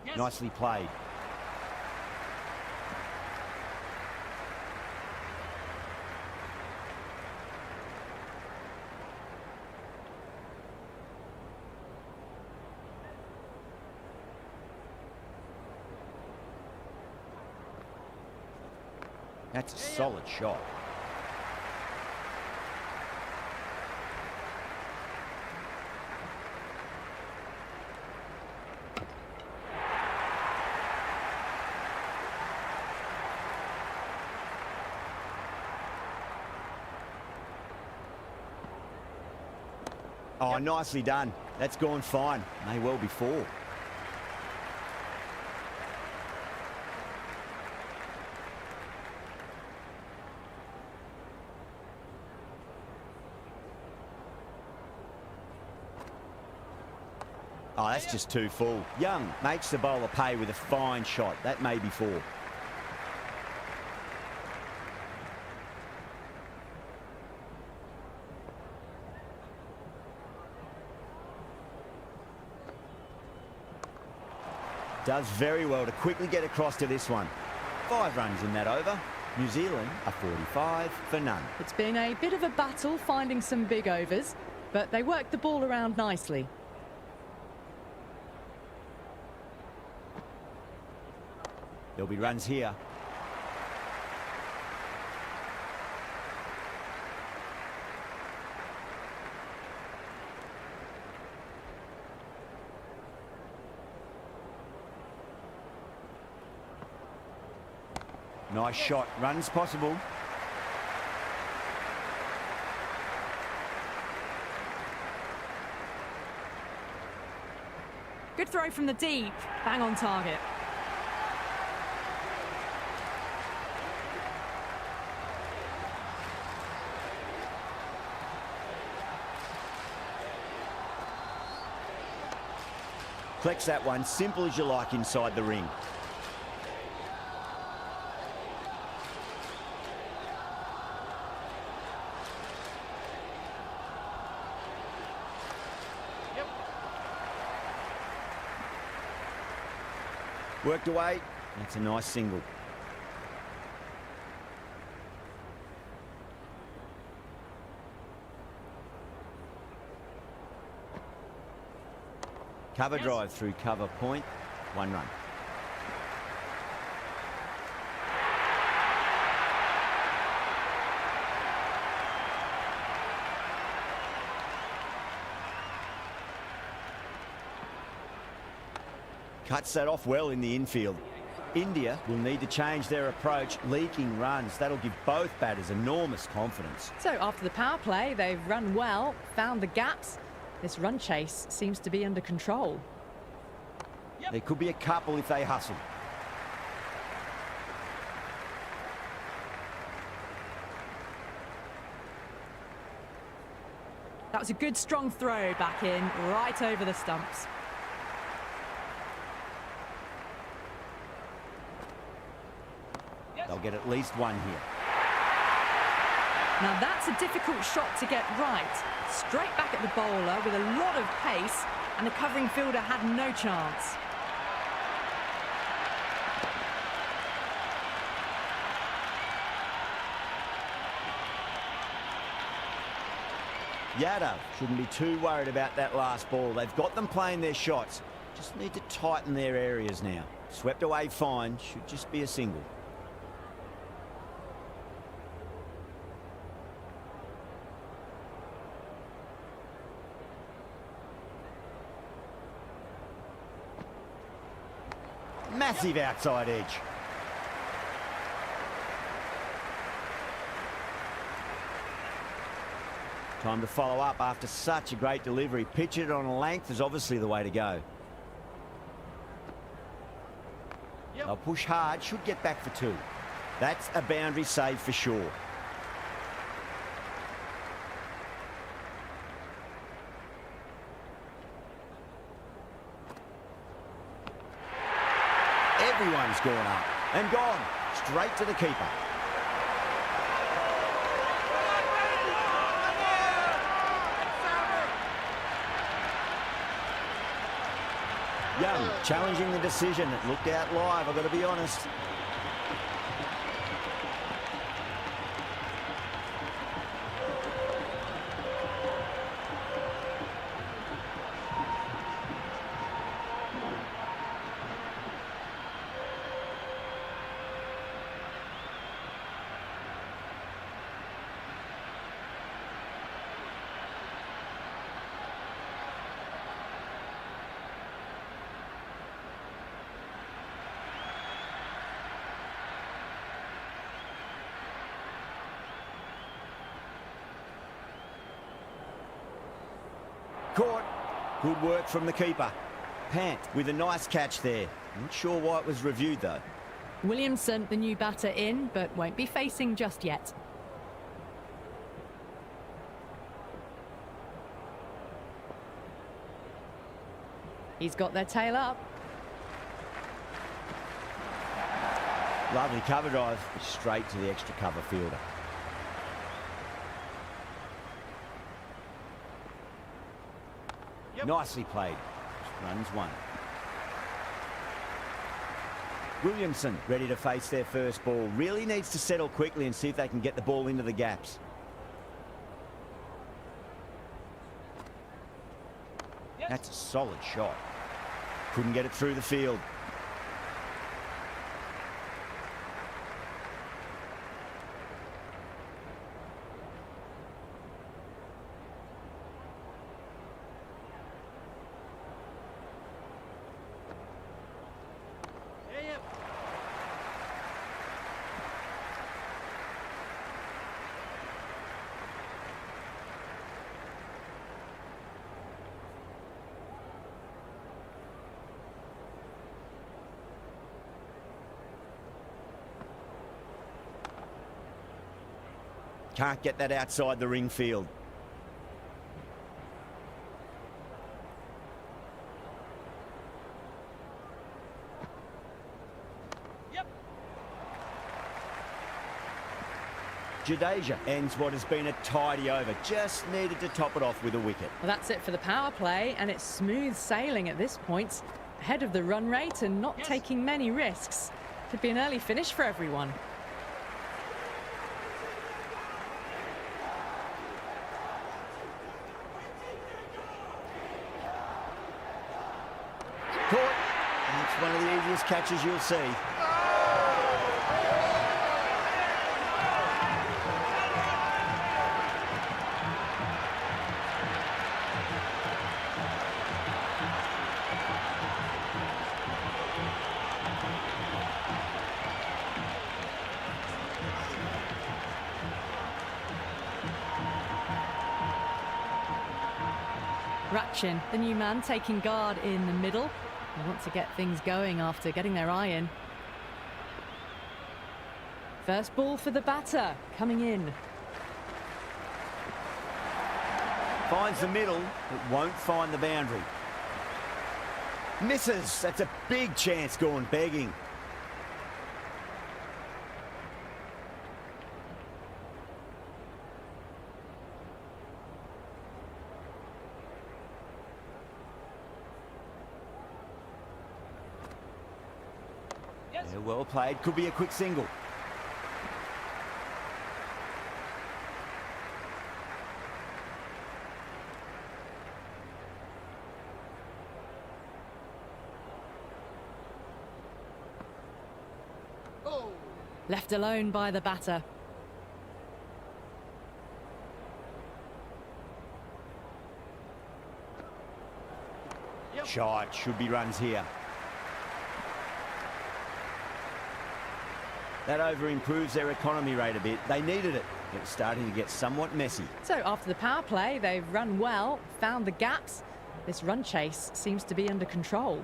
Speaker 1: Yes. Nicely played. That's a solid shot. Oh, nicely done. That's gone fine. May well be 4. Oh, that's just too full. Young makes the bowler pay with a fine shot. That may be 4. Does very well to quickly get across to this one. 5 runs in that over. New Zealand are 45 for none.
Speaker 2: It's been a bit of a battle finding some big overs, but they worked the ball around nicely.
Speaker 1: There'll be runs here. Nice shot. Runs possible.
Speaker 2: Good throw from the deep. Bang on target.
Speaker 1: Collects that one, simple as you like inside the ring. Worked away. That's a nice single. Cover drive through cover point. 1 run. Cuts that off well in the infield. India will need to change their approach, leaking runs. That'll give both batters enormous confidence.
Speaker 2: So after the power play, they've run well, found the gaps. This run chase seems to be under control.
Speaker 1: There could be a couple if they hustle.
Speaker 2: That was a good strong throw back in, right over the stumps.
Speaker 1: They'll get at least 1 here.
Speaker 2: Now that's a difficult shot to get right. Straight back at the bowler with a lot of pace, and the covering fielder had no chance.
Speaker 1: Yadav shouldn't be too worried about that last ball. They've got them playing their shots. Just need to tighten their areas now. Swept away fine, should just be a single. Massive outside edge. Time to follow up after such a great delivery. Pitch it on a length is obviously the way to go. They'll push hard, should get back for 2. That's a boundary save for sure. Everyone's gone up and gone straight to the keeper. Young challenging the decision. It looked out live, I've got to be honest. Caught. Good work from the keeper. Pant with a nice catch there. Not sure why it was reviewed though.
Speaker 2: Williamson, the new batter, in, but won't be facing just yet. He's got their tail up.
Speaker 1: Lovely cover drive, straight to the extra cover fielder.
Speaker 3: Yep.
Speaker 1: Nicely played. Runs one. Williamson ready to face their first ball. Really needs to settle quickly and see if they can get the ball into the gaps.
Speaker 3: Yes.
Speaker 1: That's a solid shot. Couldn't get it through the field. Can't get that outside the ring field.
Speaker 3: Yep.
Speaker 1: Jadeja ends what has been a tidy over. Just needed to top it off with a wicket.
Speaker 2: Well, that's it for the power play, and it's smooth sailing at this point. Ahead of the run rate and not taking many risks. Could be an early finish for everyone.
Speaker 1: Caught. And it's one of the easiest catches you'll see.
Speaker 2: Ratchin, the new man, taking guard in the middle. They want to get things going after getting their eye in. First ball for the batter, coming in.
Speaker 1: Finds the middle, but won't find the boundary. Misses. That's a big chance gone begging. Yeah, well played. Could be a quick single.
Speaker 2: Left alone by the batter.
Speaker 1: Shot. Should be runs here. That over improves their economy rate a bit. They needed it. It was starting to get somewhat messy.
Speaker 2: So after the power play, they've run well, found the gaps. This run chase seems to be under control.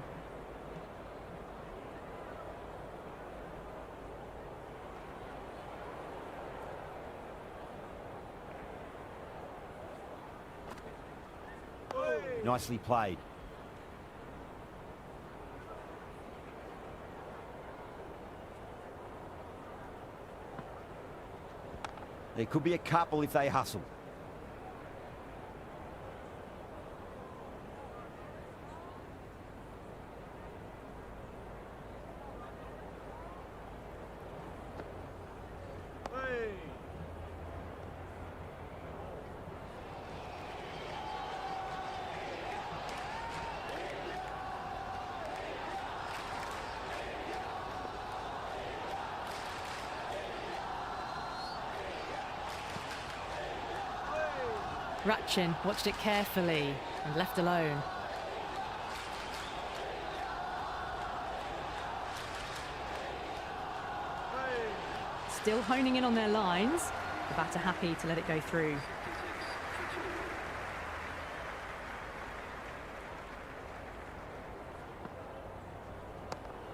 Speaker 1: Nicely played. There could be a couple if they hustle.
Speaker 2: Ratchin watched it carefully and left alone. Still honing in on their lines. The batter happy to let it go through.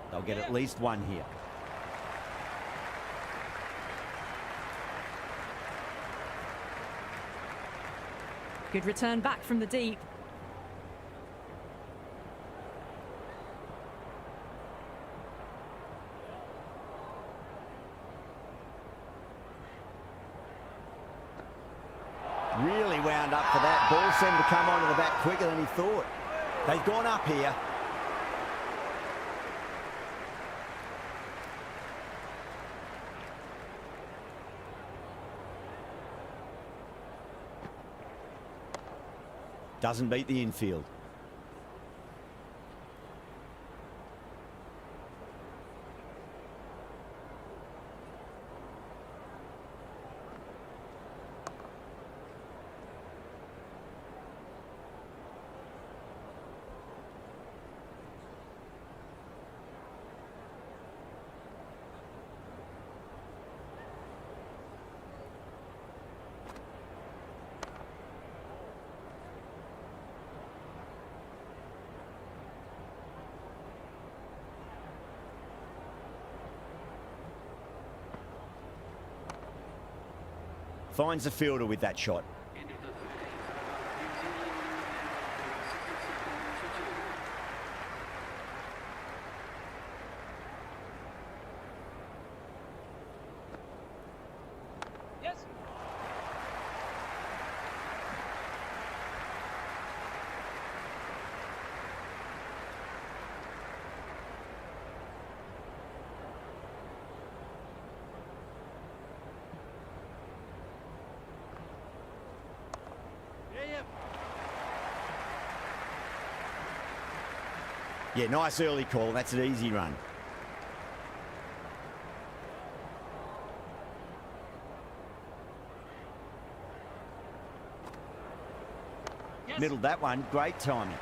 Speaker 1: They'll get at least one here.
Speaker 2: Good return back from the deep.
Speaker 1: Really wound up for that. Ball seemed to come onto the bat quicker than he thought. They've gone up here. Doesn't beat the infield. Finds the fielder with that shot.
Speaker 3: Yes.
Speaker 1: Yeah, nice early call. That's an easy run.
Speaker 3: Yes.
Speaker 1: Middled that one. Great timing.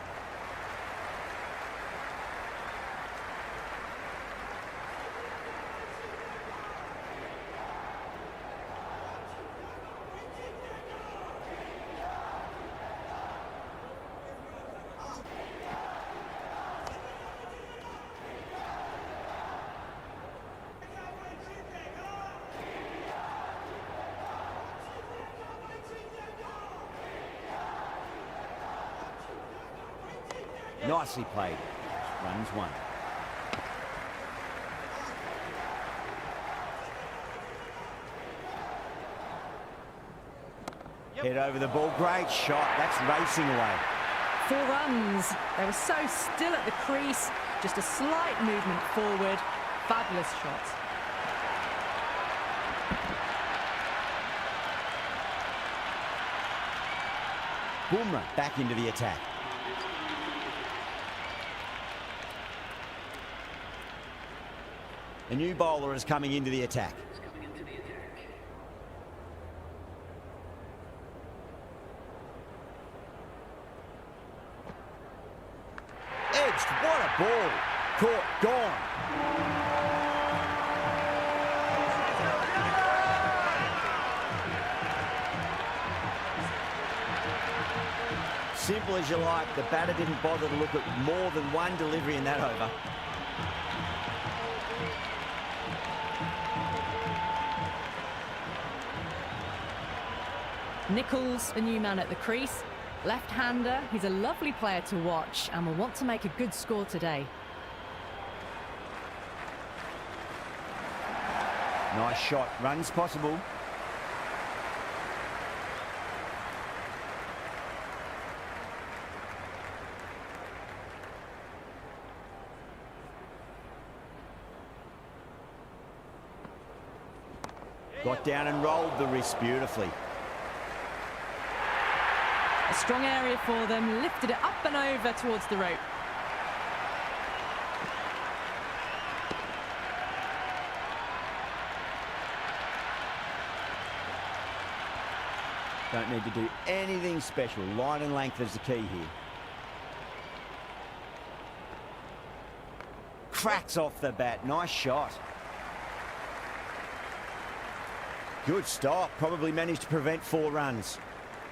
Speaker 1: Nicely played. Runs one.
Speaker 3: Yep.
Speaker 1: Head over the ball. Great shot. That's racing away.
Speaker 2: 4 runs. They were so still at the crease. Just a slight movement forward. Fabulous shot.
Speaker 1: Boomerang back into the attack. A new bowler is coming into the attack. Edged, what a ball. Caught, gone. Simple as you like, the batter didn't bother to look at more than one delivery in that over.
Speaker 2: Nichols, a new man at the crease. Left-hander, he's a lovely player to watch and will want to make a good score today.
Speaker 1: Nice shot. Runs possible. Got down and rolled the wrist beautifully.
Speaker 2: A strong area for them, lifted it up and over towards the rope.
Speaker 1: Don't need to do anything special. Line and length is the key here. Cracks off the bat. Nice shot. Good stop. Probably managed to prevent 4 runs.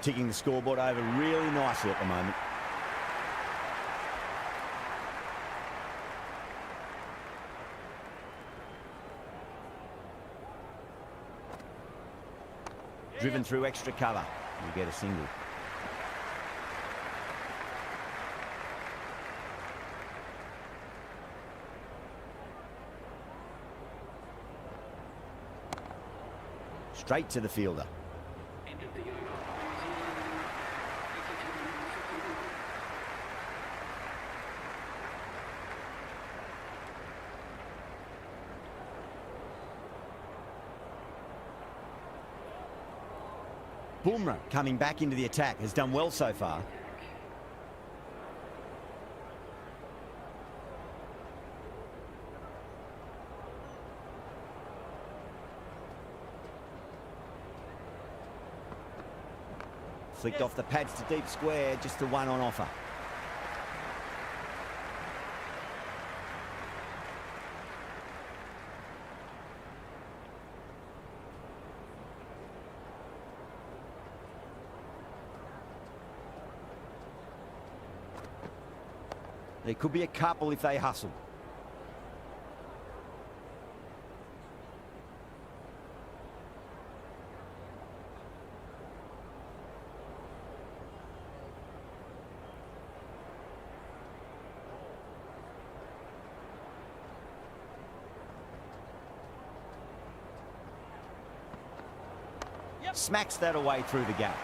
Speaker 1: Ticking the scoreboard over really nicely at the moment. Driven through extra cover. You get a single. Straight to the fielder. Bumrah coming back into the attack, has done well so far. Flicked off the pads to deep square, just the one on offer. There could be a couple if they hustle. Smacks that away through the gap.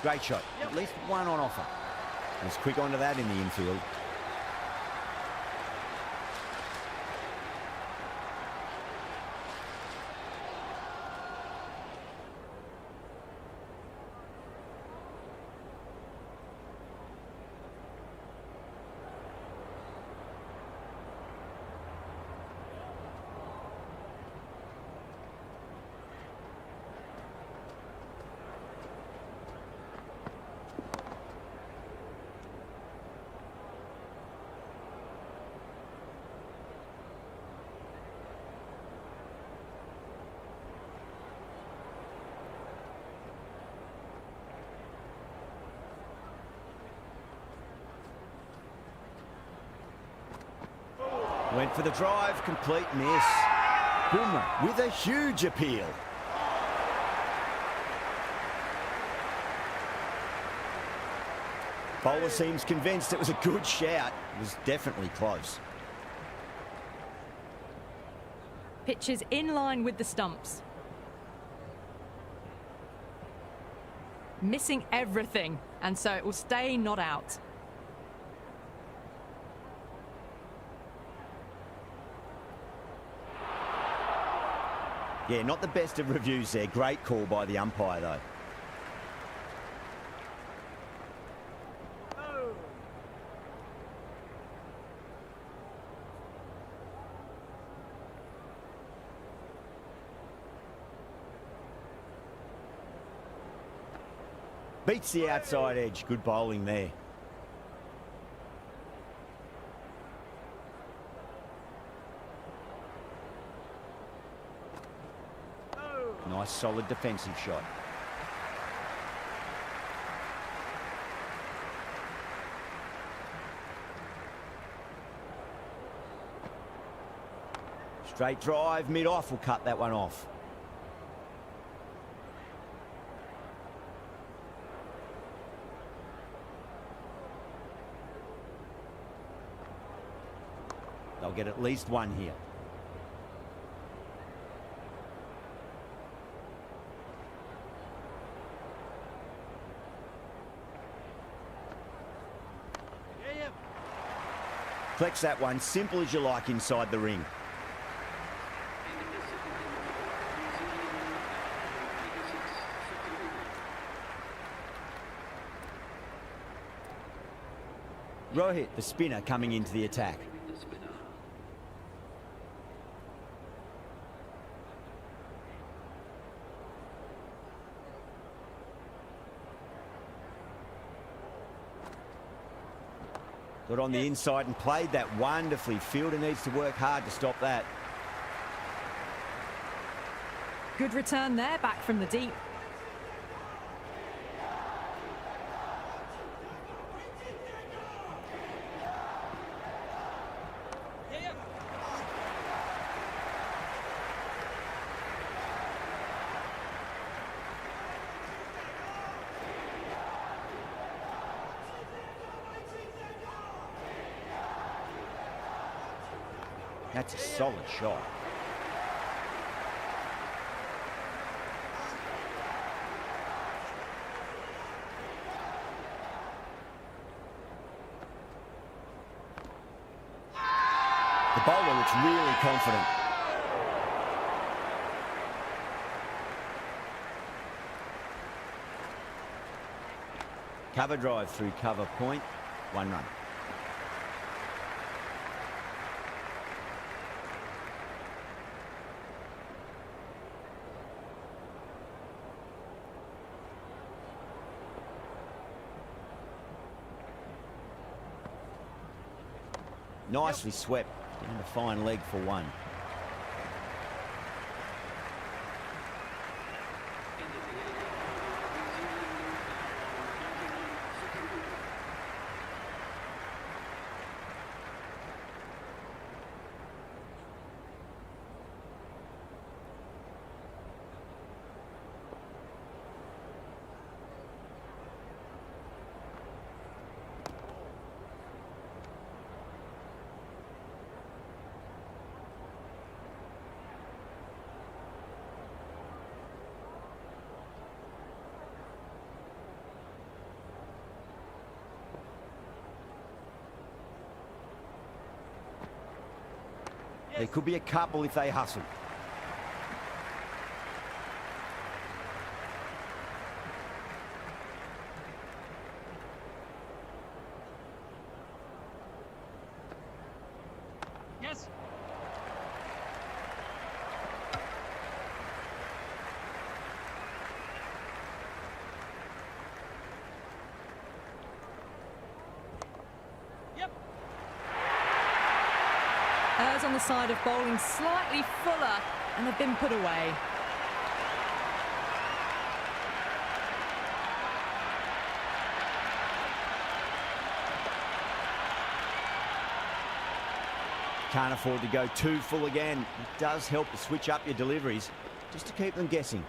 Speaker 1: Great shot. At least one on offer. He's quick onto that in the infield. Went for the drive, complete miss. Bumrah with a huge appeal. Bowler seems convinced it was a good shout. It was definitely close.
Speaker 2: Pitch is in line with the stumps. Missing everything, and so it will stay not out.
Speaker 1: Yeah, not the best of reviews there. Great call by the umpire, though. Beats the outside edge. Good bowling there. Nice solid defensive shot. Straight drive, mid-off will cut that one off. They'll get at least one here. Flex that one, simple as you like inside the ring. Rohit, the spinner, coming into the attack. Got on the inside and played that wonderfully. Fielder needs to work hard to stop that.
Speaker 2: Good return there, back from the deep.
Speaker 1: That's a solid shot. The bowler looks really confident. Cover drive through cover point, 1 run. Nicely swept, down to fine leg for 1. There could be a couple if they hustle.
Speaker 3: Yes. Yep.
Speaker 2: Errs on the side of bowling slightly fuller, and they've been put away.
Speaker 1: Can't afford to go too full again. It does help to switch up your deliveries, just to keep them guessing.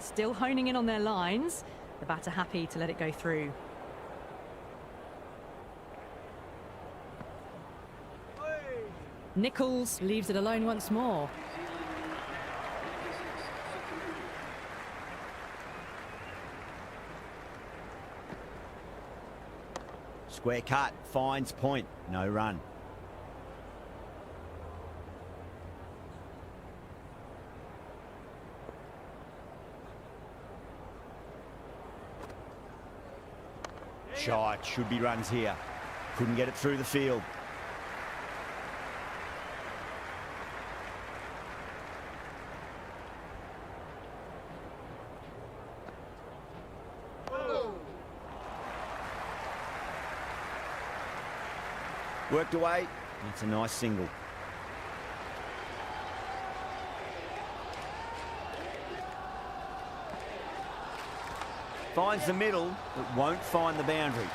Speaker 2: Still honing in on their lines. The batter happy to let it go through. Nichols leaves it alone once more.
Speaker 1: Square cut, finds point, no run. Shot, should be runs here. Couldn't get it through the field. Worked away, that's a nice single. Finds the middle, but won't find the boundary.